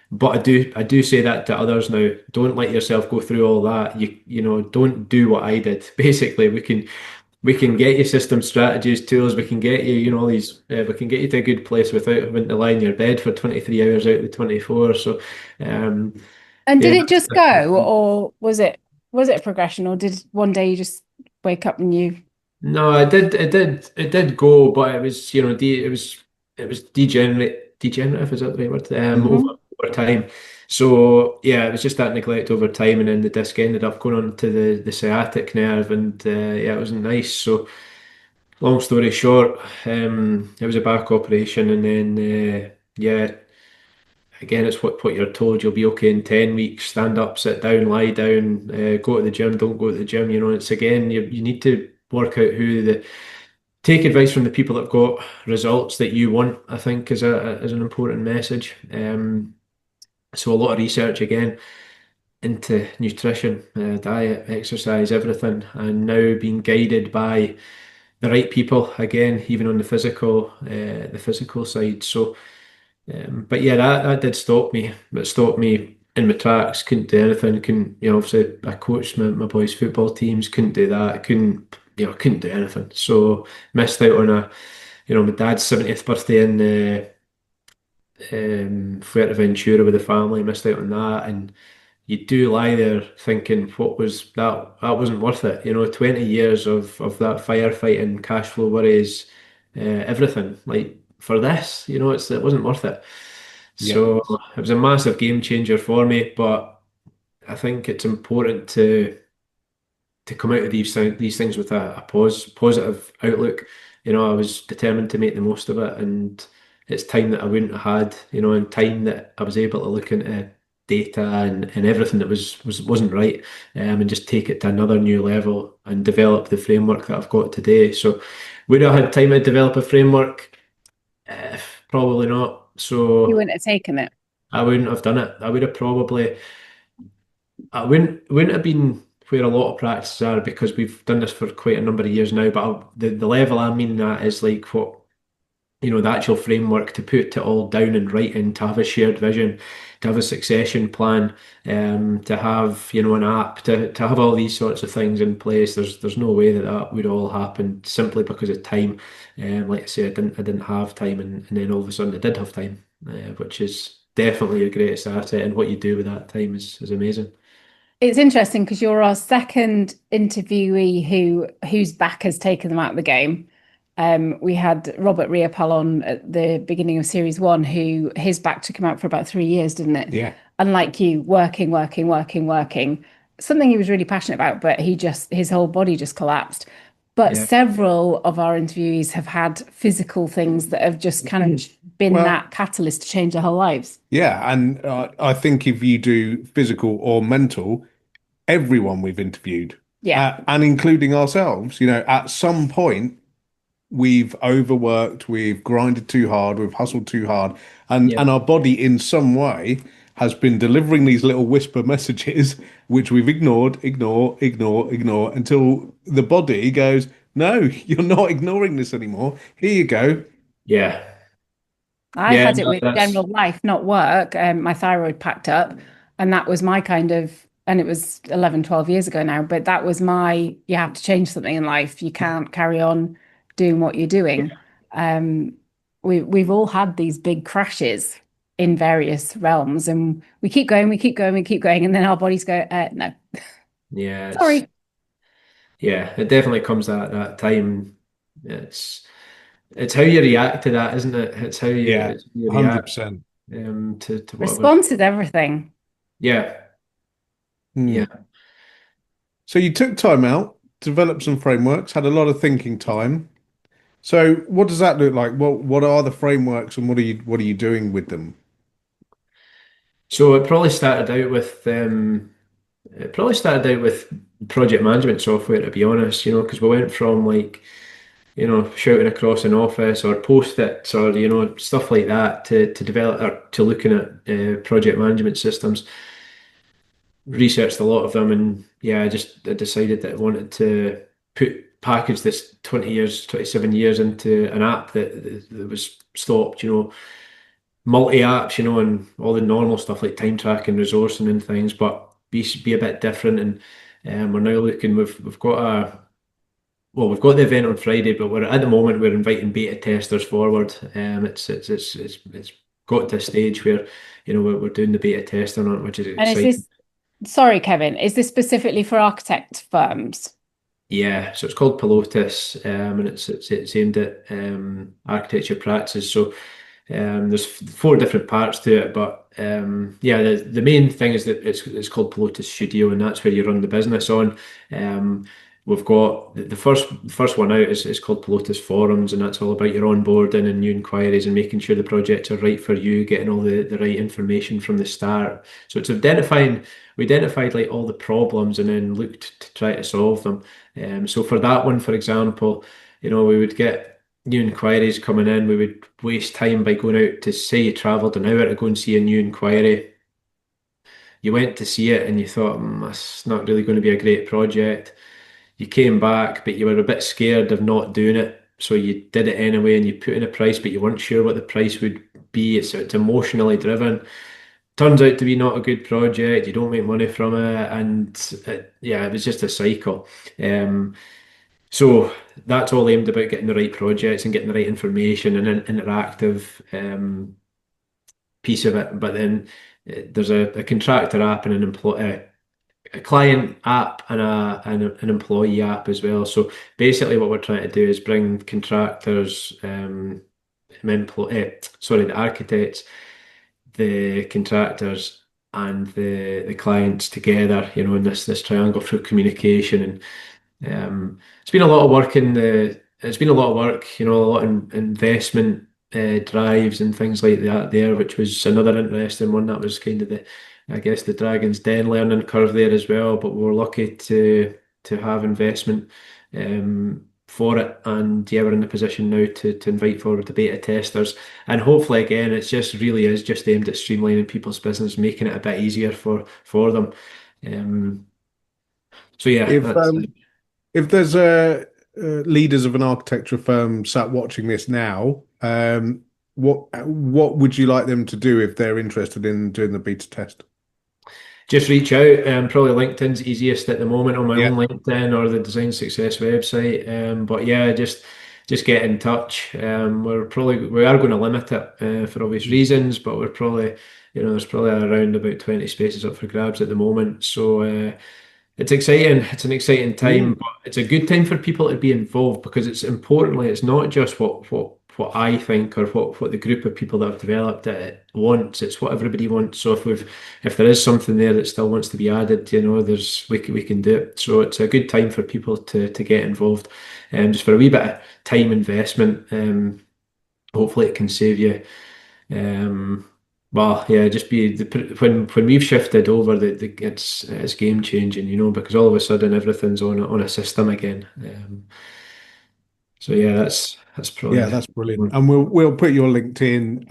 But I do say that to others now. Don't let yourself go through all that. Don't do what I did. Basically, we can get you system strategies, tools. We can get you, all these. We can get you to a good place without having to lie in your bed for 23 hours out of the 24. So, um, And did yeah. it just go, or was it a progression, or did one day you just wake up and you? No, it did go, but it was, it was degenerative, is that the right word? Over Mhm. over time. So yeah, it was just that neglect over time, and then the disc ended up going on to the sciatic nerve, and yeah, it wasn't nice. So long story short, it was a back operation, and then yeah, again, it's what you're told. You'll be okay in 10 weeks. Stand up, sit down, lie down, go to the gym. Don't go to the gym. It's again, you need to work out who the take advice from the people that have got results that you want, I think is an important message. So a lot of research again into nutrition, diet, exercise, everything, and now being guided by the right people again, even on the physical side. So, but yeah, that did stop me. It stopped me in my tracks. Couldn't do anything. Couldn't, obviously I coached my boys' football teams. Couldn't do that. Couldn't do anything. So missed out on my dad's 70th birthday in Fuerteventura with the family. Missed out on that, and you do lie there thinking, what was that? That wasn't worth it. 20 years of that firefighting, cash flow worries, everything like for this. It wasn't worth it. Yeah. So it was a massive game changer for me, but I think it's important to come out of these things with a positive outlook. I was determined to make the most of it, and it's time that I wouldn't have had, and time that I was able to look into data and everything that wasn't right, and just take it to another new level and develop the framework that I've got today. So would I had time to develop a framework? Probably not. You So wouldn't have taken it. I wouldn't have done it. I wouldn't have been where a lot of practices are because we've done this for quite a number of years now. But the level I mean that is like what the actual framework to put it all down and writing, to have a shared vision, to have a succession plan, to have an app, to have all these sorts of things in place. There's no way that would all happen simply because of time. Like I say, I didn't have time, and then all of a sudden I did have time, which is definitely your greatest asset. And what you do with that time is amazing. It's interesting because you're our second interviewee whose back has taken them out of the game. We had Robert Riopal on at the beginning of series one, who his back took him out for about 3 years, didn't it? Yeah. Unlike you, working, working, working, working. Something he was really passionate about, but his whole body just collapsed. But Yeah. several of our interviewees have had physical things that have just kind of been Well, that catalyst to change their whole lives. yeah. And I think if you do physical or mental, everyone we've interviewed, Yeah. and including ourselves, at some point, we've overworked, we've grinded too hard, we've hustled too hard, and Yeah. our body in some way has been delivering these little whisper messages which we've ignored until the body goes, no, you're not ignoring this anymore. Here you go. Yeah. I Yeah. had it No, with general life, not work. My thyroid packed up, and that was my kind of, and it was 11, 12 years ago now, but that was my, you have to change something in life. You can't carry on doing what you're doing. Um, we've all had these big crashes in various realms, and we keep going, we keep going, we keep going, and then our bodies go, no, yeah, sorry. it definitely comes at that time. It's it's how you react to that, isn't it? Yeah, It's how you react 100%. to whatever. Response is everything. Yeah, Hmm. yeah. So you took time out, developed some frameworks, had a lot of thinking time. So what does that look like? What are the frameworks and what are you doing with them? So it probably started out with project management software, to be honest, because we went from like, shouting across an office or post-its or, stuff like that to develop or to looking at project management systems. Researched a lot of them, and yeah, I decided that I wanted to package this 20 years, 27 years into an app that was stopped, multi-apps, and all the normal stuff like time tracking, resourcing and things, but be a bit different. And we're now looking, we've got the event on Friday, but we're at the moment we're inviting beta testers forward. It's got to a stage where, we're doing the beta testing on it, which is And is exciting. this, sorry, Kevin, is this specifically for architect firms? Yeah, so it's called Pilotus, and it's aimed at architecture practices. So there's four different parts to it, but yeah, the main thing is that it's called Pilotus Studio, and that's where you run the business on. Um, we've got the first one out is called Pilotus Forums, and that's all about your onboarding and new inquiries and making sure the projects are right for you, getting all the right information from the start. So it's we identified like all the problems and then looked to try to solve them. So for that one, for example, we would get new inquiries coming in. We would waste time by going out to, say you travelled an hour to go and see a new inquiry. You went to see it and you thought, that's not really going to be a great project. You came back, but you were a bit scared of not doing it. So you did it anyway and you put in a price, but you weren't sure what the price would be. It's emotionally driven. Turns out to be not a good project. You don't make money from it. And yeah, it was just a cycle. Um, so that's all aimed about getting the right projects and getting the right information and an interactive piece of it. But then there's a contractor app and a client app and an employee app as well. So basically, what we're trying to do is bring contractors, the architects, the contractors, and the clients together. In this triangle through communication. And it's been a lot of work it's been a lot of work, a lot of investment drives and things like that there, which was another interesting one. That was kind of I guess, the Dragon's Den learning curve there as well. But we were lucky to have investment for it, and yeah, we're in the position now to invite forward the beta testers, and hopefully, again, it's just really is just aimed at streamlining people's business, making it a bit easier for them. Um, so yeah, If that's um, if there's leaders of an architecture firm sat watching this now, what would you like them to do if they're interested in doing the beta test? just reach out. Probably LinkedIn's easiest at the moment, on my Yeah. own LinkedIn or the Design Success website. But yeah, just get in touch. We are going to limit it for obvious reasons, but we're probably, there's probably around about 20 spaces up for grabs at the moment. So it's exciting. It's an exciting time, Mm. but it's a good time for people to be involved, because it's not just what I think or what the group of people that have developed it wants. It's what everybody wants. So if there is something there that still wants to be added, we can do it. So it's a good time for people to get involved, and just for a wee bit of time investment. Hopefully it can save you. Well, yeah, just when we've shifted over, it's game changing, because all of a sudden everything's on a system again. So yeah, that's Yeah, probably that's brilliant. And we'll put your LinkedIn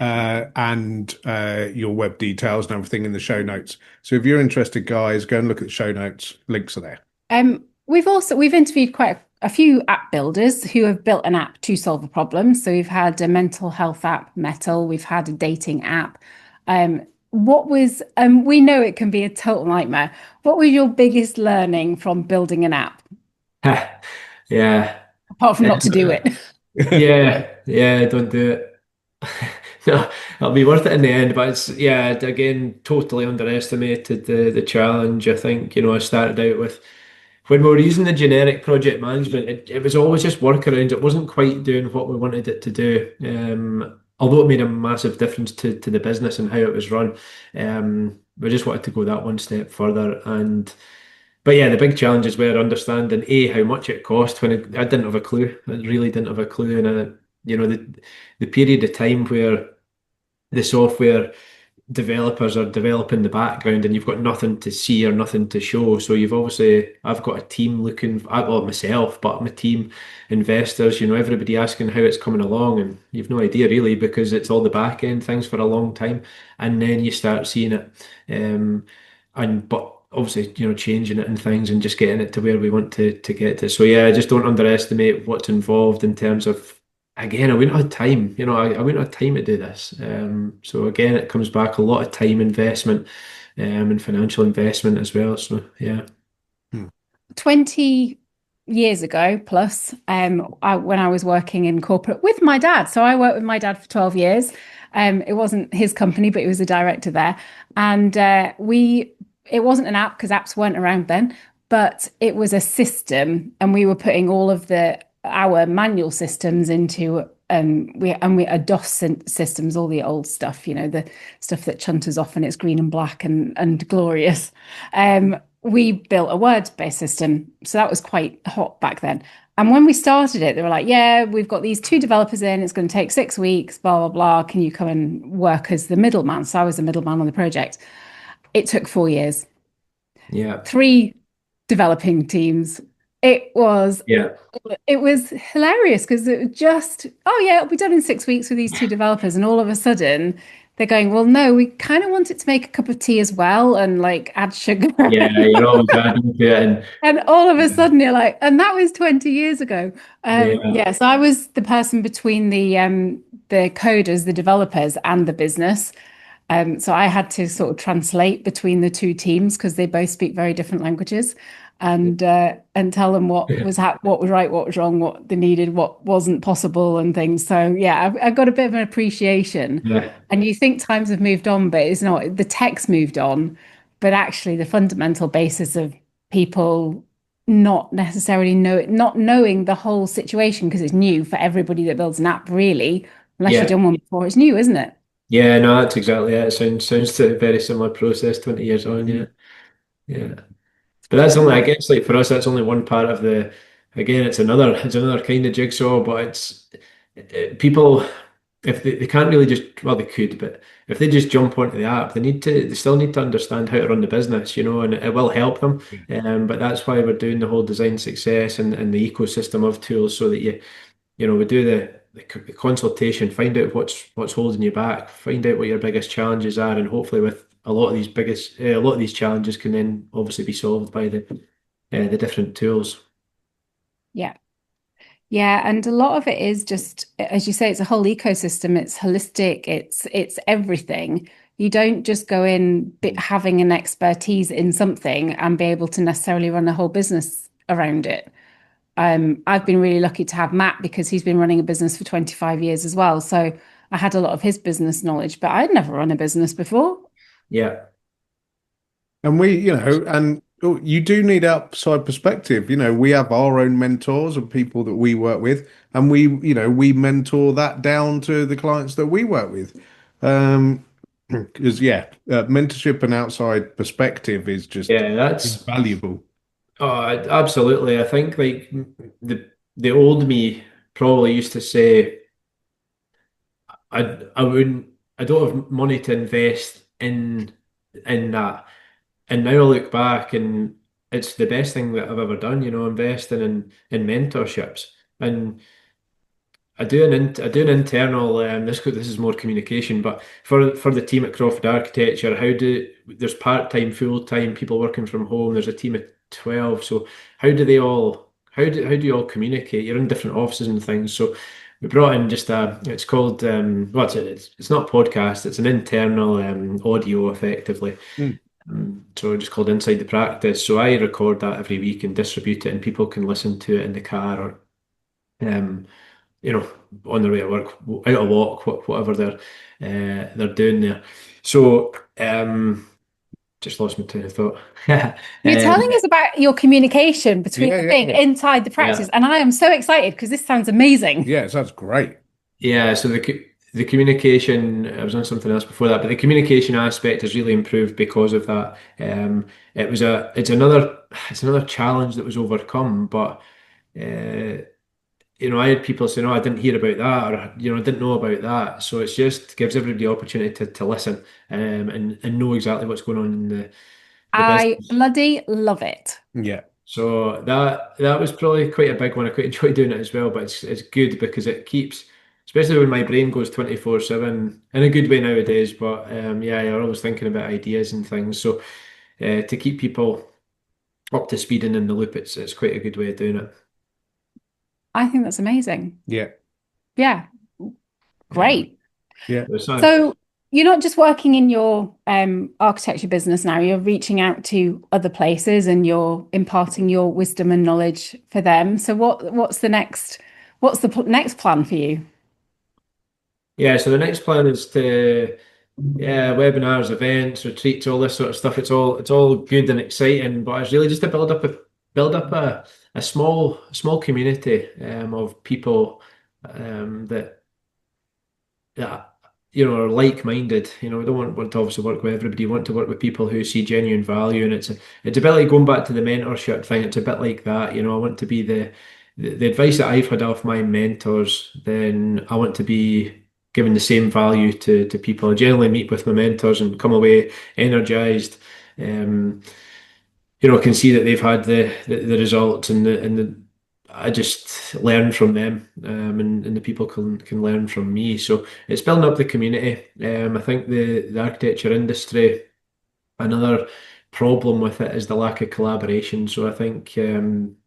and your web details and everything in the show notes. So if you're interested, guys, go and look at the show notes. Links are there. We've interviewed quite a few app builders who have built an app to solve a problem. So we've had a mental health app, Metal. We've had a dating app. We know it can be a total nightmare. What was your biggest learning from building an app, yeah. apart from not to do it? Yeah, don't do it. No, it'll be worth it in the end, but it's yeah, again, totally underestimated the challenge. I think, I started out with when we were using the generic project management, it was always just workarounds. It wasn't quite doing what we wanted it to do. Although it made a massive difference to the business and how it was run. We just wanted to go that one step further. But yeah, the big challenges were understanding how much it cost when I didn't have a clue. I really didn't have a clue, and the period of time where the software developers are developing the background and you've got nothing to see or nothing to show. So I've got a team looking, well, myself, but my team, investors, everybody asking how it's coming along, and you've no idea really because it's all the back end things for a long time, and then you start seeing it, but obviously, changing it and things and just getting it to where we want to get to. So yeah, I just don't underestimate what's involved in terms of, again, I wouldn't have time, I wouldn't have time to do this. So again, it comes back a lot of time investment, and financial investment as well. So yeah. 20 years ago plus, when I was working in corporate with my dad. So I worked with my dad for 12 years. It wasn't his company, but he was a director there. And it wasn't an app because apps weren't around then, but it was a system. And we were putting all of our manual systems into we DOS systems, all the old stuff, the stuff that chunters off and it's green and black and glorious. We built a word-based system, so that was quite hot back then. And when we started it, they were like, "Yeah, we've got these two developers in. It's going to take 6 weeks. Blah blah blah. Can you come and work as the middleman?" So I was the middleman on the project. It took 4 years, Yeah. three developing teams. It was Yeah. it was hilarious because it was just, oh yeah, it'll be done in 6 weeks with these two developers, and all of a sudden they're going, well, no, we kind of want it to make a cup of tea as well and like add sugar. Yeah, you're always adding to it. And all of a sudden you're like, and that was 20 years ago. Yeah. So I was the person between the coders, the developers, and the business. So I had to sort of translate between the two teams because they both speak very different languages, and tell them what was what was right, what was wrong, what they needed, what wasn't possible, and things. So yeah, I've got a bit of an appreciation. Yeah. And you think times have moved on, but it's not. The tech's moved on, but actually the fundamental basis of people not necessarily not knowing the whole situation because it's new for everybody that builds an app, really, unless you've Yeah. done one before. It's new, isn't it? Yeah, no, that's exactly it. It sounds to a very similar process 20 years on, yeah. Yeah. But that's only, I guess, like for us, that's only one part of again, it's another kind of jigsaw, but people, if they can't really just, well, they could, but if they just jump onto the app, they still need to understand how to run the business, and it will help them. But that's why we're doing the whole design success and the ecosystem of tools so that we do the consultation, find out what's holding you back, find out what your biggest challenges are, and hopefully with a lot of these challenges can then obviously be solved by the different tools. Yeah. Yeah, and a lot of it is just, as you say, it's a whole ecosystem. It's holistic. It's everything. You don't just go in having an expertise in something and be able to necessarily run a whole business around it. I've been really lucky to have Matt because he's been running a business for 25 years as well. So I had a lot of his business knowledge, but I'd never run a business before. Yeah. And you do need outside perspective. We have our own mentors and people that we work with, and we mentor that down to the clients that we work with. Because mentorship and outside perspective is just Yeah, that's invaluable. absolutely. I think like the old me probably used to say, I don't have money to invest in that. And now I look back and it's the best thing that I've ever done, investing in mentorships. And I do an internal. This is more communication, but for the team at Crawford Architecture, there's part-time, full-time people working from home. There's a team of 12. So how do you all communicate? You're in different offices and things. So we brought in just it's called well, it's not a podcast. It's an internal audio, effectively. Mm. So just called Inside the Practice. So I record that every week and distribute it, and people can listen to it in the car or um, on their way to work, out a walk, whatever they're doing there. So just lost my train of thought. You're telling Um, us about your communication between Yeah, the yeah, thing inside the yeah, practice, and I am so excited because this sounds amazing. yeah. It sounds great. yeah. So the communication, I was on something else before that, but the communication aspect has really improved because of that. It's another challenge that was overcome, but. Uh, I had people saying, "Oh, I didn't hear about that," or I didn't know about that. So it's just gives everybody the opportunity to listen and know exactly what's going on in the I business. bloody love it. Yeah, So that was probably quite a big one. I quite enjoy doing it as well, but it's good because it keeps, especially when my brain goes 24/7 in a good way nowadays. But yeah, you're always thinking about ideas and things. So to keep people up to speed and in the loop, it's quite a good way of doing it. I think that's amazing. yeah, Yeah, Um, great. yeah. it's not- So you're not just working in your architecture business now, you're reaching out to other places and you're imparting your wisdom and knowledge for them. So what's the next plan for you? yeah, so the next plan is to yeah, webinars, events, retreats, all this sort of stuff. It's all good and exciting, but it's really just to build up a small community of people that are like-minded. We don't want to obviously work with everybody. We want to work with people who see genuine value, and it's a bit like going back to the mentorship thing. It's a bit like that. I want to be the advice that I've had off my mentors. Then I want to be giving the same value to people. I generally meet with my mentors and come away energized. Um, can see that they've had the results and I just learn from them, and the people can learn from me. So it's building up the community. I think the architecture industry, another problem with it is the lack of collaboration. So I think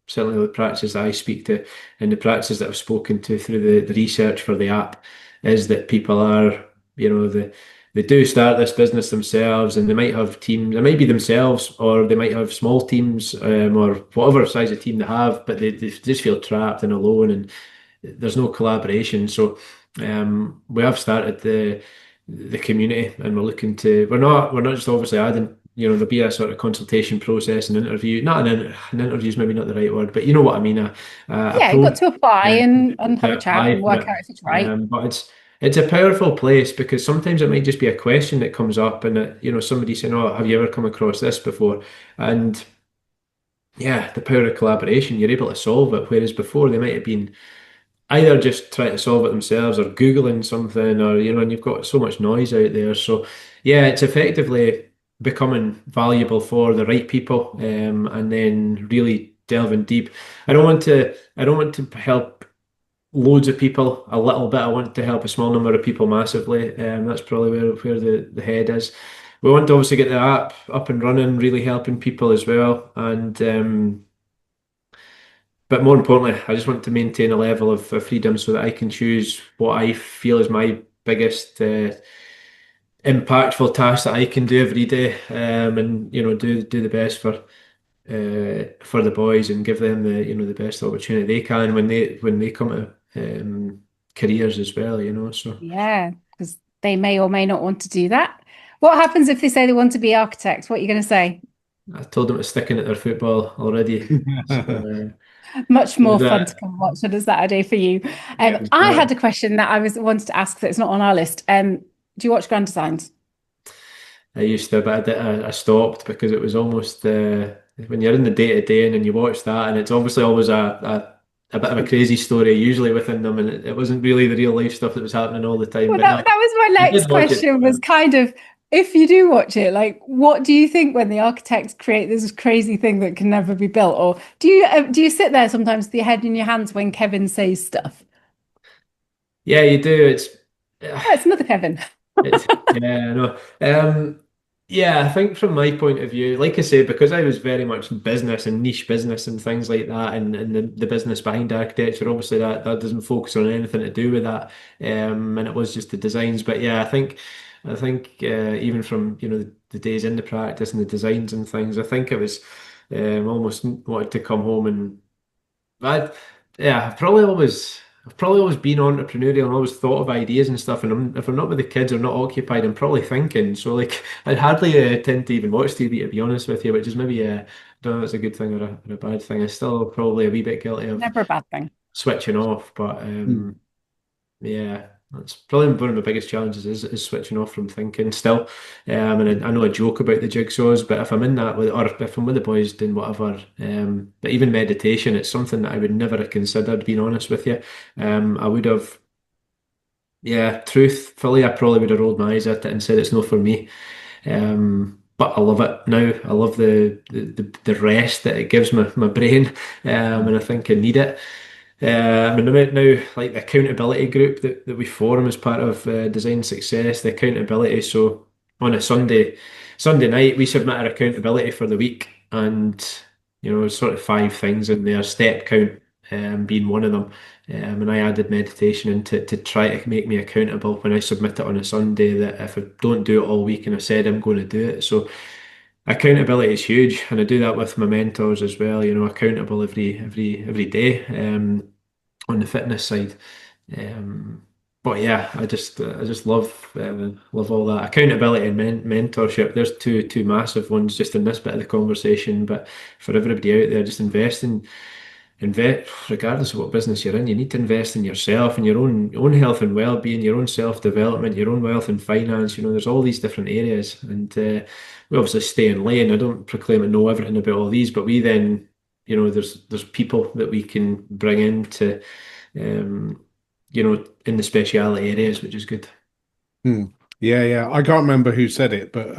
certainly the practices that I speak to and the practices that I've spoken to through the research for the app is that people are, they do start this business themselves and they might have teams, it might be themselves or they might have small teams or whatever size of team they have, but they just feel trapped and alone and there's no collaboration. So we have started the community and we're not just obviously adding, there'll be a sort of consultation process and interview, not an interview is maybe not the right word, but you know what I mean, a Yeah, you've got to apply uh, and have a to chat apply and for work it. out if it's right. But it's a powerful place because sometimes it might just be a question that comes up and that, somebody saying, "Oh, have you ever come across this before?" And yeah, the power of collaboration, you're able to solve it. Whereas before they might have been either just trying to solve it themselves or Googling something or, and you've got so much noise out there. So yeah, it's effectively becoming valuable for the right people, and then really delving deep. I don't want to help loads of people a little bit. I want to help a small number of people massively. That's probably where the head is. We want to obviously get the app up and running, really helping people as well. And but more importantly, I just want to maintain a level of freedom so that I can choose what I feel is my biggest impactful task that I can do every day, and do the best for the boys and give them the best opportunity they can when they come to careers as well. So Yeah, because they may or may not want to do that. What happens if they say they want to be architects? What are you going to say? I told them to stick in at their football already. So, Much more fun to that come watch. What does that do for you? yeah, I had a question that I wanted to ask that's not on our list. Do you watch Grand Designs? I used to, but I stopped because it was almost when you're in the day to day and then you watch that, and it's obviously always a bit of a crazy story usually within them, and it wasn't really the real life stuff that was happening all the time. Well, But no, that was my I did next watch it. question was kind of, if you do watch it, like, what do you think when the architects create this crazy thing that can never be built? Or do you sit there sometimes with your head in your hands when Kevin says stuff? Yeah, you do. Oh, it's another Kevin. Yeah, no. Yeah, I think from my point of view, like I say, because I was very much in business and niche business and things like that, and the business behind architecture, obviously that doesn't focus on anything to do with that. And it was just the designs. But yeah, I think even from the days in the practice and the designs and things, I think it was almost wanted to come home and I, yeah, I've probably always been entrepreneurial and always thought of ideas and stuff. And if I'm not with the kids or not occupied, I'm probably thinking. So like, I hardly tend to even watch TV to be honest with you, which is maybe I don't know if it's a good thing or a bad thing. I'm still probably a wee bit guilty of Never a bad thing. switching off, but Mm. yeah, that's probably one of my biggest challenges is switching off from thinking still. And I know I joke about the jigsaws, but if I'm in that with, or if I'm with the boys doing whatever, but even meditation, it's something that I would never have considered, being honest with you. I would have, yeah, truthfully, I probably would have rolled my eyes at it and said it's not for me. But I love it now. I love the rest that it gives my brain, and I think I need it. And about now, like the accountability group that we form as part of Design Success, the accountability. So on a Sunday night, we submit our accountability for the week, and sort of five things in there, step count being one of them. And I added meditation in to try to make me accountable when I submit it on a Sunday. That if I don't do it all week, and I said I'm going to do it, so accountability is huge, and I do that with my mentors as well. Accountable every day on the fitness side. Um, but yeah, I just love all that accountability and mentorship. There's two massive ones just in this bit of the conversation. But for everybody out there, just invest regardless of what business you're in. You need to invest in yourself and your own health and well-being, your own self-development, your own wealth and finance. There's all these different areas, and we obviously stay in lane. I don't proclaim to know everything about all these, but we then, there's people that we can bring into, in the speciality areas, which is good. Hmm. Yeah, yeah. I can't remember who said it, but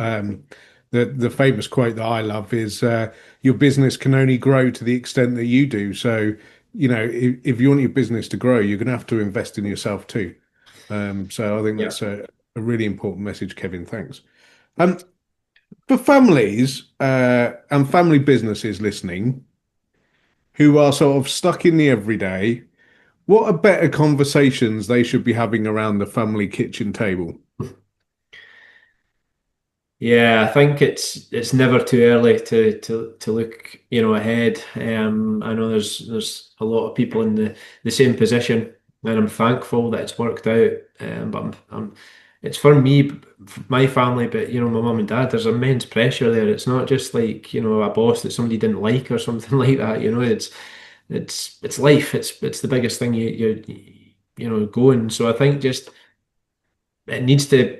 the famous quote that I love is your business can only grow to the extent that you do. So, if you want your business to grow, you're going to have to invest in yourself too. So I think Yeah. that's a really important message, Kevin. Thanks. Um, for families and family businesses listening who are sort of stuck in the everyday, what are better conversations they should be having around the family kitchen table? Yeah, I think it's never too early to look, ahead. I know there's a lot of people in the same position, and I'm thankful that it's worked out. But it's for me, my family, but my mum and dad. There's immense pressure there. It's not just like a boss that somebody didn't like or something like that. It's life. It's the biggest thing going. So I think just it needs to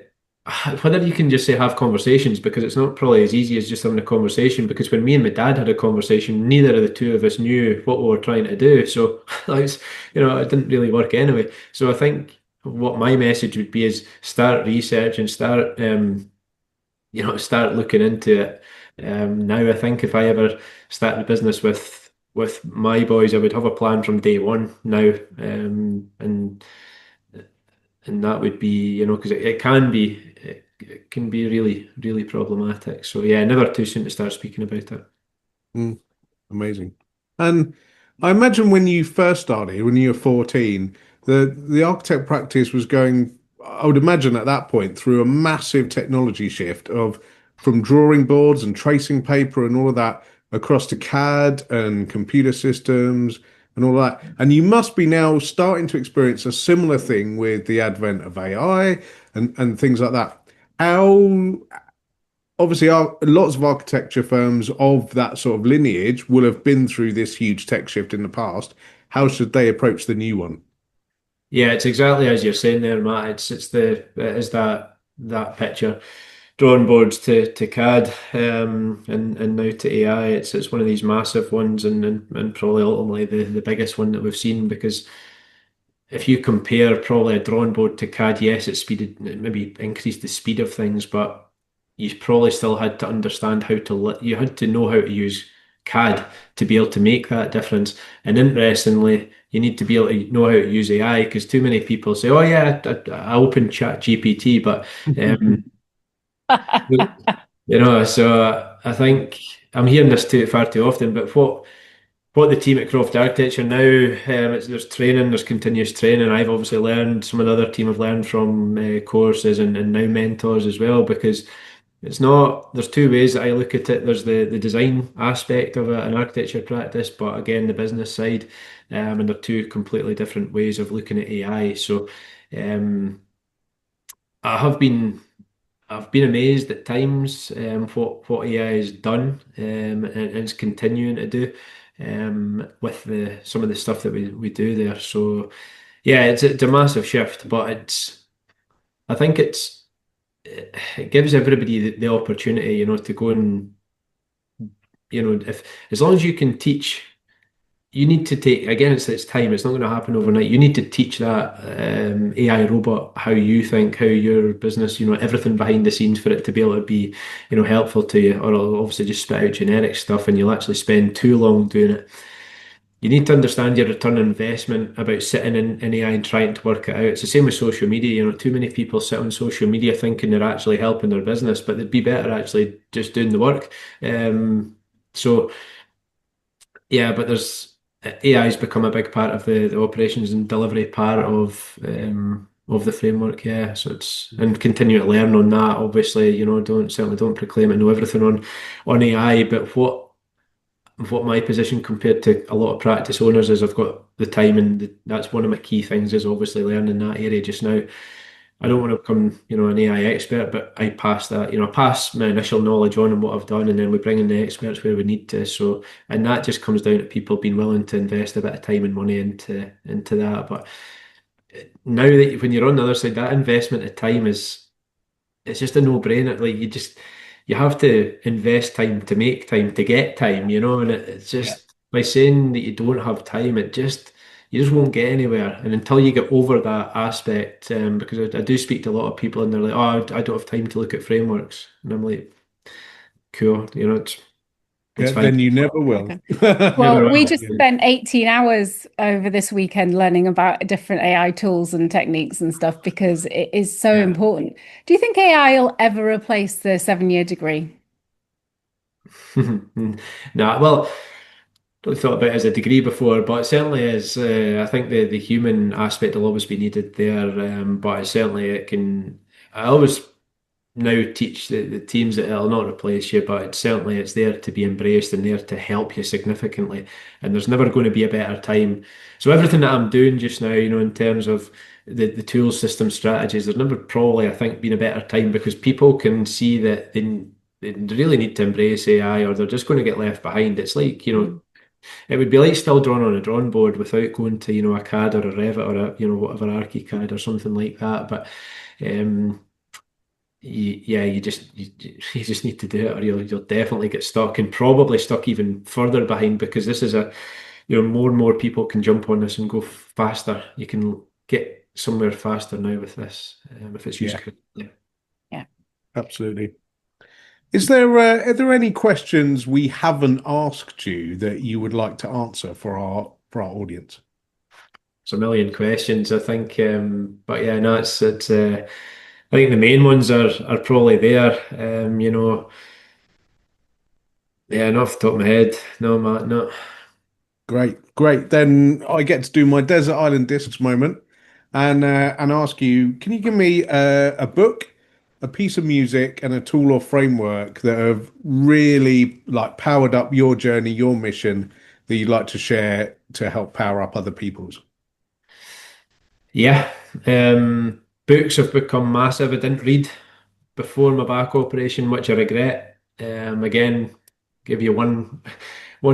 whether you can just say have conversations, because it's not probably as easy as just having a conversation, because when me and my dad had a conversation, neither of the two of us knew what we were trying to do, so it's, it didn't really work anyway. So I think what my message would be is start research and start looking into it. Now I think if I ever started a business with my boys, I would have a plan from day one now. And that would be, because it can be really, really problematic. So yeah, never too soon to start speaking about it. Mm, amazing. And I imagine when you first started, when you were 14, the architect practice was going, I would imagine at that point, through a massive technology shift of from drawing boards and tracing paper and all of that across to CAD and computer systems and all that. And you must be now starting to experience a similar thing with the advent of AI and things like that. How obviously lots of architecture firms of that sort of lineage will have been through this huge tech shift in the past. How should they approach the new one? Yeah, it's exactly as you're saying there, Matt. It is that picture, drawing boards to CAD, and now to AI. It's one of these massive ones, and probably ultimately the biggest one that we've seen, because if you compare probably a drawing board to CAD, yes, it maybe increased the speed of things, but you probably still had to understand how to you had to know how to use CAD to be able to make that difference. And interestingly, you need to be able to know how to use AI because too many people say, "Oh yeah, I open Chat GPT," but um, so I think I'm hearing this too far too often. But what the team at Crawford Architecture now, there's training, there's continuous training. I've obviously learned, some of the other team have learned from courses and now mentors as well, because it's not, there's two ways that I look at it. There's the design aspect of an architecture practice, but again, the business side, and they're two completely different ways of looking at AI. So um, I have been I've been amazed at times what AI has done and is continuing to do with the some of the stuff that we do there. So yeah, it's a massive shift, but I think it gives everybody the opportunity, to go and if as long as you can teach. You need to take, again, it's time. It's not going to happen overnight. You need to teach that AI robot how you think, how your business, everything behind the scenes for it to be able to be, helpful to you. Or it'll obviously just spit out generic stuff and you'll actually spend too long doing it. You need to understand your return on investment about sitting in AI and trying to work it out. It's the same with social media. Too many people sit on social media thinking they're actually helping their business, but they'd be better actually just doing the work. So yeah, but AI has become a big part of the operations and delivery part of the framework. Yeah, so it's and continue to learn on that. Obviously, don't proclaim to know everything on AI, but what my position compared to a lot of practice owners is I've got the time and that's one of my key things is obviously learning that area just now. I don't want to become, an AI expert, but I pass that, I pass my initial knowledge on and what I've done, and then we bring in the experts where we need to. So, and that just comes down to people being willing to invest a bit of time and money into that. But now that when you're on the other side, that investment of time it's just a no-brainer. Like you have to invest time to make time to get time, and it's just by saying that you don't have time, you just won't get anywhere. And until you get over that aspect, because I do speak to a lot of people and they're like, "Oh, I don't have time to look at frameworks," and I'm like, "Cool, it's Yeah, fine." then you never will. Never Well, we will. just spent 18 hours over this weekend learning about different AI tools and techniques and stuff because it is so Yeah. important. Do you think AI will ever replace the 7-year degree? Nah, well, don't thought about it as a degree before, but it certainly is. I think the human aspect will always be needed there, but certainly it can. I always now teach the teams that it'll not replace you, but it's there to be embraced and there to help you significantly. And there's never going to be a better time. So everything that I'm doing just now, in terms of the tools, system, strategies, there's never probably, I think, been a better time because people can see that they really need to embrace AI or they're just going to get left behind. It's like, it would be like still drawing on a drawing board without going to, a CAD or a Revit or whatever ArchiCAD or something like that. But um, yeah, you just need to do it, or you'll definitely get stuck, and probably stuck even further behind because this is more and more people can jump on this and go faster. You can get somewhere faster now with this if it's used Yeah, correctly. Yeah. absolutely. Are there any questions we haven't asked you that you would like to answer for our audience? It's a million questions, I think, but yeah, no, it's. I think the main ones are probably there. Yeah, not off the top of my head. No, Matt, no. Great, great. Then I get to do my desert island discs moment, and ask you, can you give me a book, a piece of music, and a tool or framework that have really like powered up your journey, your mission that you'd like to share to help power up other people's? Yeah, books have become massive. I didn't read before my back operation, which I regret. Again, give you one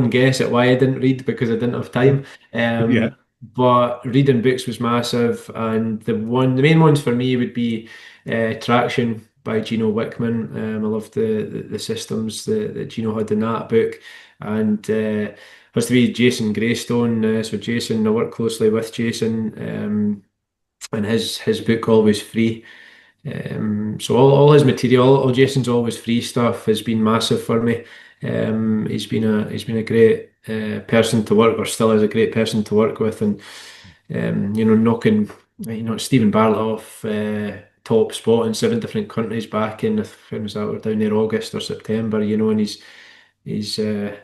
guess at why I didn't read because I didn't have time. Yeah, But reading books was massive, and the main ones for me would be Traction by Gino Wickman. I love the systems that Gino had in that book, and has to be Jason Greystone. So Jason, I work closely with Jason, and his book Always Free. So all his material, all Jason's Always Free stuff has been massive for me. He's been a great person to work, or still is a great person to work with, and knocking Stephen Bartlett off top spot in 7 different countries back in, when was that? We're down there August or September, and he's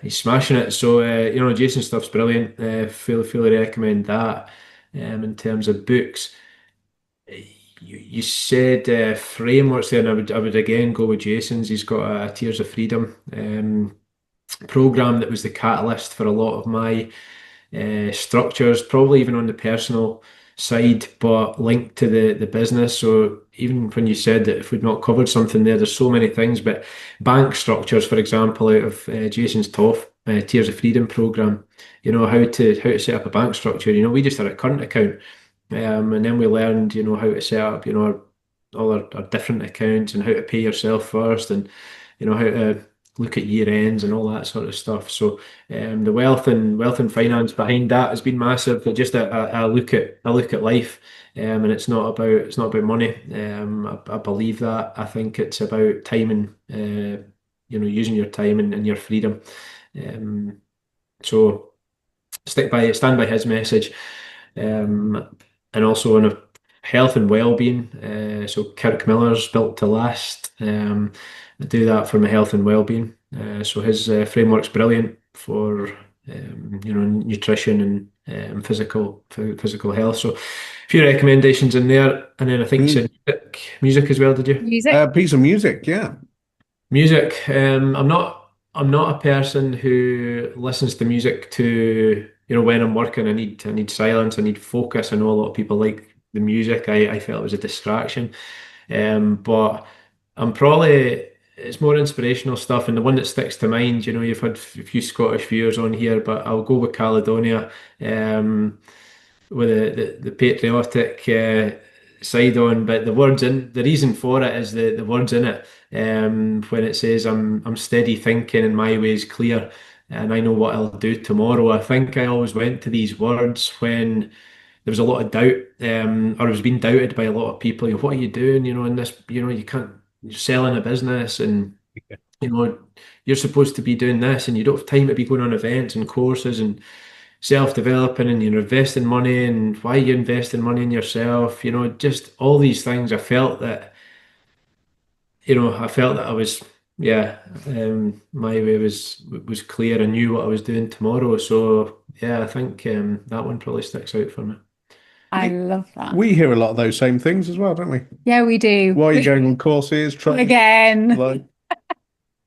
smashing it. So Jason's stuff's brilliant. Fully recommend that. In terms of books, you said frameworks there, and I would again go with Jason's. He's got a Tears of Freedom program that was the catalyst for a lot of my structures, probably even on the personal side, but linked to the business. So even when you said that if we'd not covered something there, there's so many things. But bank structures, for example, out of Jason's TOF Tears of Freedom program, how to set up a bank structure. We just had a current account, and then we learned, how to set up, all our different accounts and how to pay yourself first, and how to look at year ends and all that sort of stuff. So the wealth and finance behind that has been massive. But just a look at life, and it's not about money. I believe that. I think it's about time and using your time and your freedom. So stand by his message, and also on a health and well-being. So Kirk Miller's Built to Last. I do that for my health and well-being. So his framework's brilliant for nutrition and physical health. So a few recommendations in there, and then I think you said music as well. Did you? Music. Piece of music, yeah. Music. I'm not a person who listens to music to, when I'm working. I need silence. I need focus. I know a lot of people like the music. I felt it was a distraction. But I'm probably, it's more inspirational stuff, and the one that sticks to mind, you've had a few Scottish viewers on here, but I'll go with Caledonia, with the patriotic side on. But the reason for it is the words in it. When it says, I'm steady thinking and my way's clear, and I know what I'll do tomorrow. I think I always went to these words when there was a lot of doubt, or I was being doubted by a lot of people. What are you doing? In this, you can't, you're selling a business, and you're supposed to be doing this, and you don't have time to be going on events and courses and self-developing, and you're investing money, and why are you investing money in yourself? Just all these things. I felt that I was, yeah, my way was clear. I knew what I was doing tomorrow. So yeah, I think that one probably sticks out for me. I love that. We hear a lot of those same things as well, don't we? Yeah, we do. Why are you going on courses? Again. Like,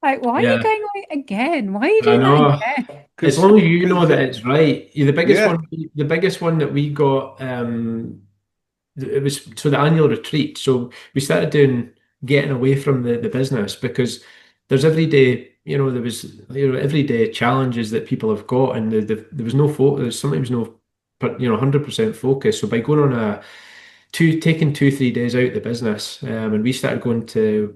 Why are you Yeah, going away again? Why are you I doing that know. again? As because long as you know that it's right. Yeah, yeah, the biggest one that we got, it was so the annual retreat. So we started doing getting away from the business, because there's everyday, there was, everyday challenges that people have got, and there was no focus, sometimes no, but 100% focus. So by going on taking 2-3 days out of the business, and we started going to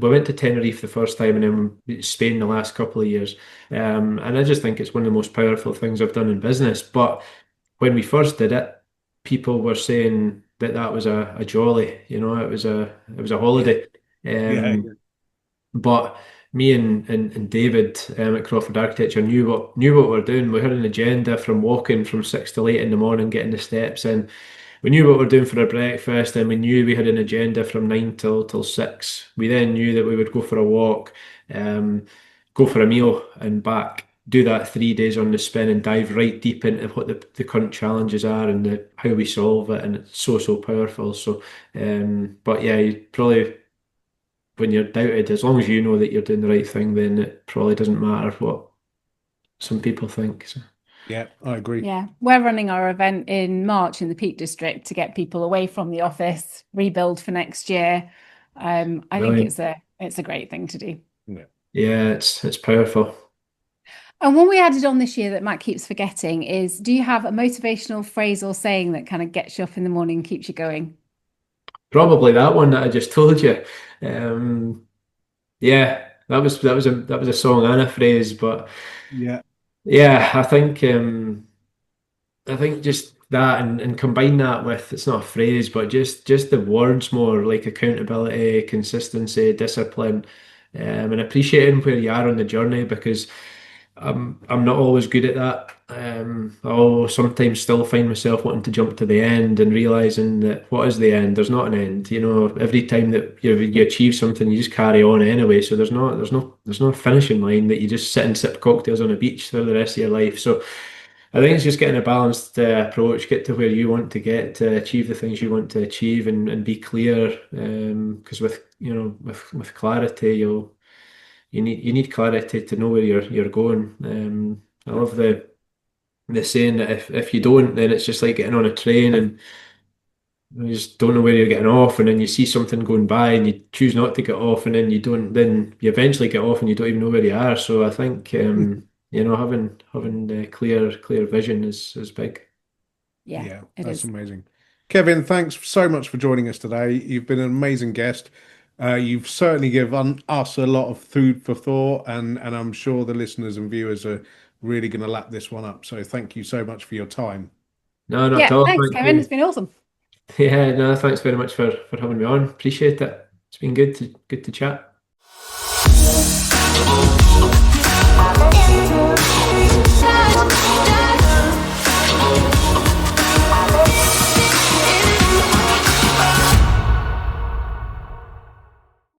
we went to Tenerife the first time, and then Spain the last couple of years. And I just think it's one of the most powerful things I've done in business. But when we first did it, people were saying that was a jolly, it was a yeah, holiday. yeah, But me and David, at Crawford Architecture, knew what we were doing. We had an agenda from walking from 6 till 8 in the morning, getting the steps in. We knew what we were doing for our breakfast, and we knew we had an agenda from 9 till 6. We then knew that we would go for a walk, um, go for a meal, and back. Do that 3 days on the spin, and dive right deep into what the current challenges are, and how we solve it. And it's so powerful. So, but yeah, you probably, when you're doubted, as long as you know that you're doing the right thing, then it probably doesn't matter what some people think. So, yeah, I agree. Yeah, we're running our event in March in the Peak District to get people away from the office, rebuild for next year. I think brilliant. it's a great thing to do. Yeah. Yeah, it's powerful. And one we added on this year that Matt keeps forgetting is, do you have a motivational phrase or saying that kind of gets you up in the morning and keeps you going? Probably that one that I just told you. Um, yeah, that was a song and a phrase, but Yeah. yeah, I think just that, and combine that with, it's not a phrase, but just the words more, like accountability, consistency, discipline. and appreciating where you are on the journey, because I'm not always good at that. I'll sometimes still find myself wanting to jump to the end and realizing that what is the end? There's not an end. You know, every time that you achieve something, you just carry on anyway. So there's no finishing line that you just sit and sip cocktails on a beach for the rest of your life. So I think it's just getting a balanced approach, get to where you want to get to achieve the things you want to achieve, and be clear. Because with with clarity, you need clarity to know where you're going. I love the saying that if you don't, then it's just like getting on a train and you just don't know where you're getting off, and then you see something going by and you choose not to get off, and then you don't, then you eventually get off and you don't even know where you are. So I think having the clear vision is big. Yeah, Yeah, it that's is. amazing. Kevin, thanks so much for joining us today. You've been an amazing guest. You've certainly given us a lot of food for thought, and I'm sure the listeners and viewers are really going to lap this one up. So thank you so much for your time. No, not at Yeah, all. thanks, Thank Kevin. It's you. been awesome. Yeah, no, thanks very much for having me on. Appreciate it. It's been good to chat.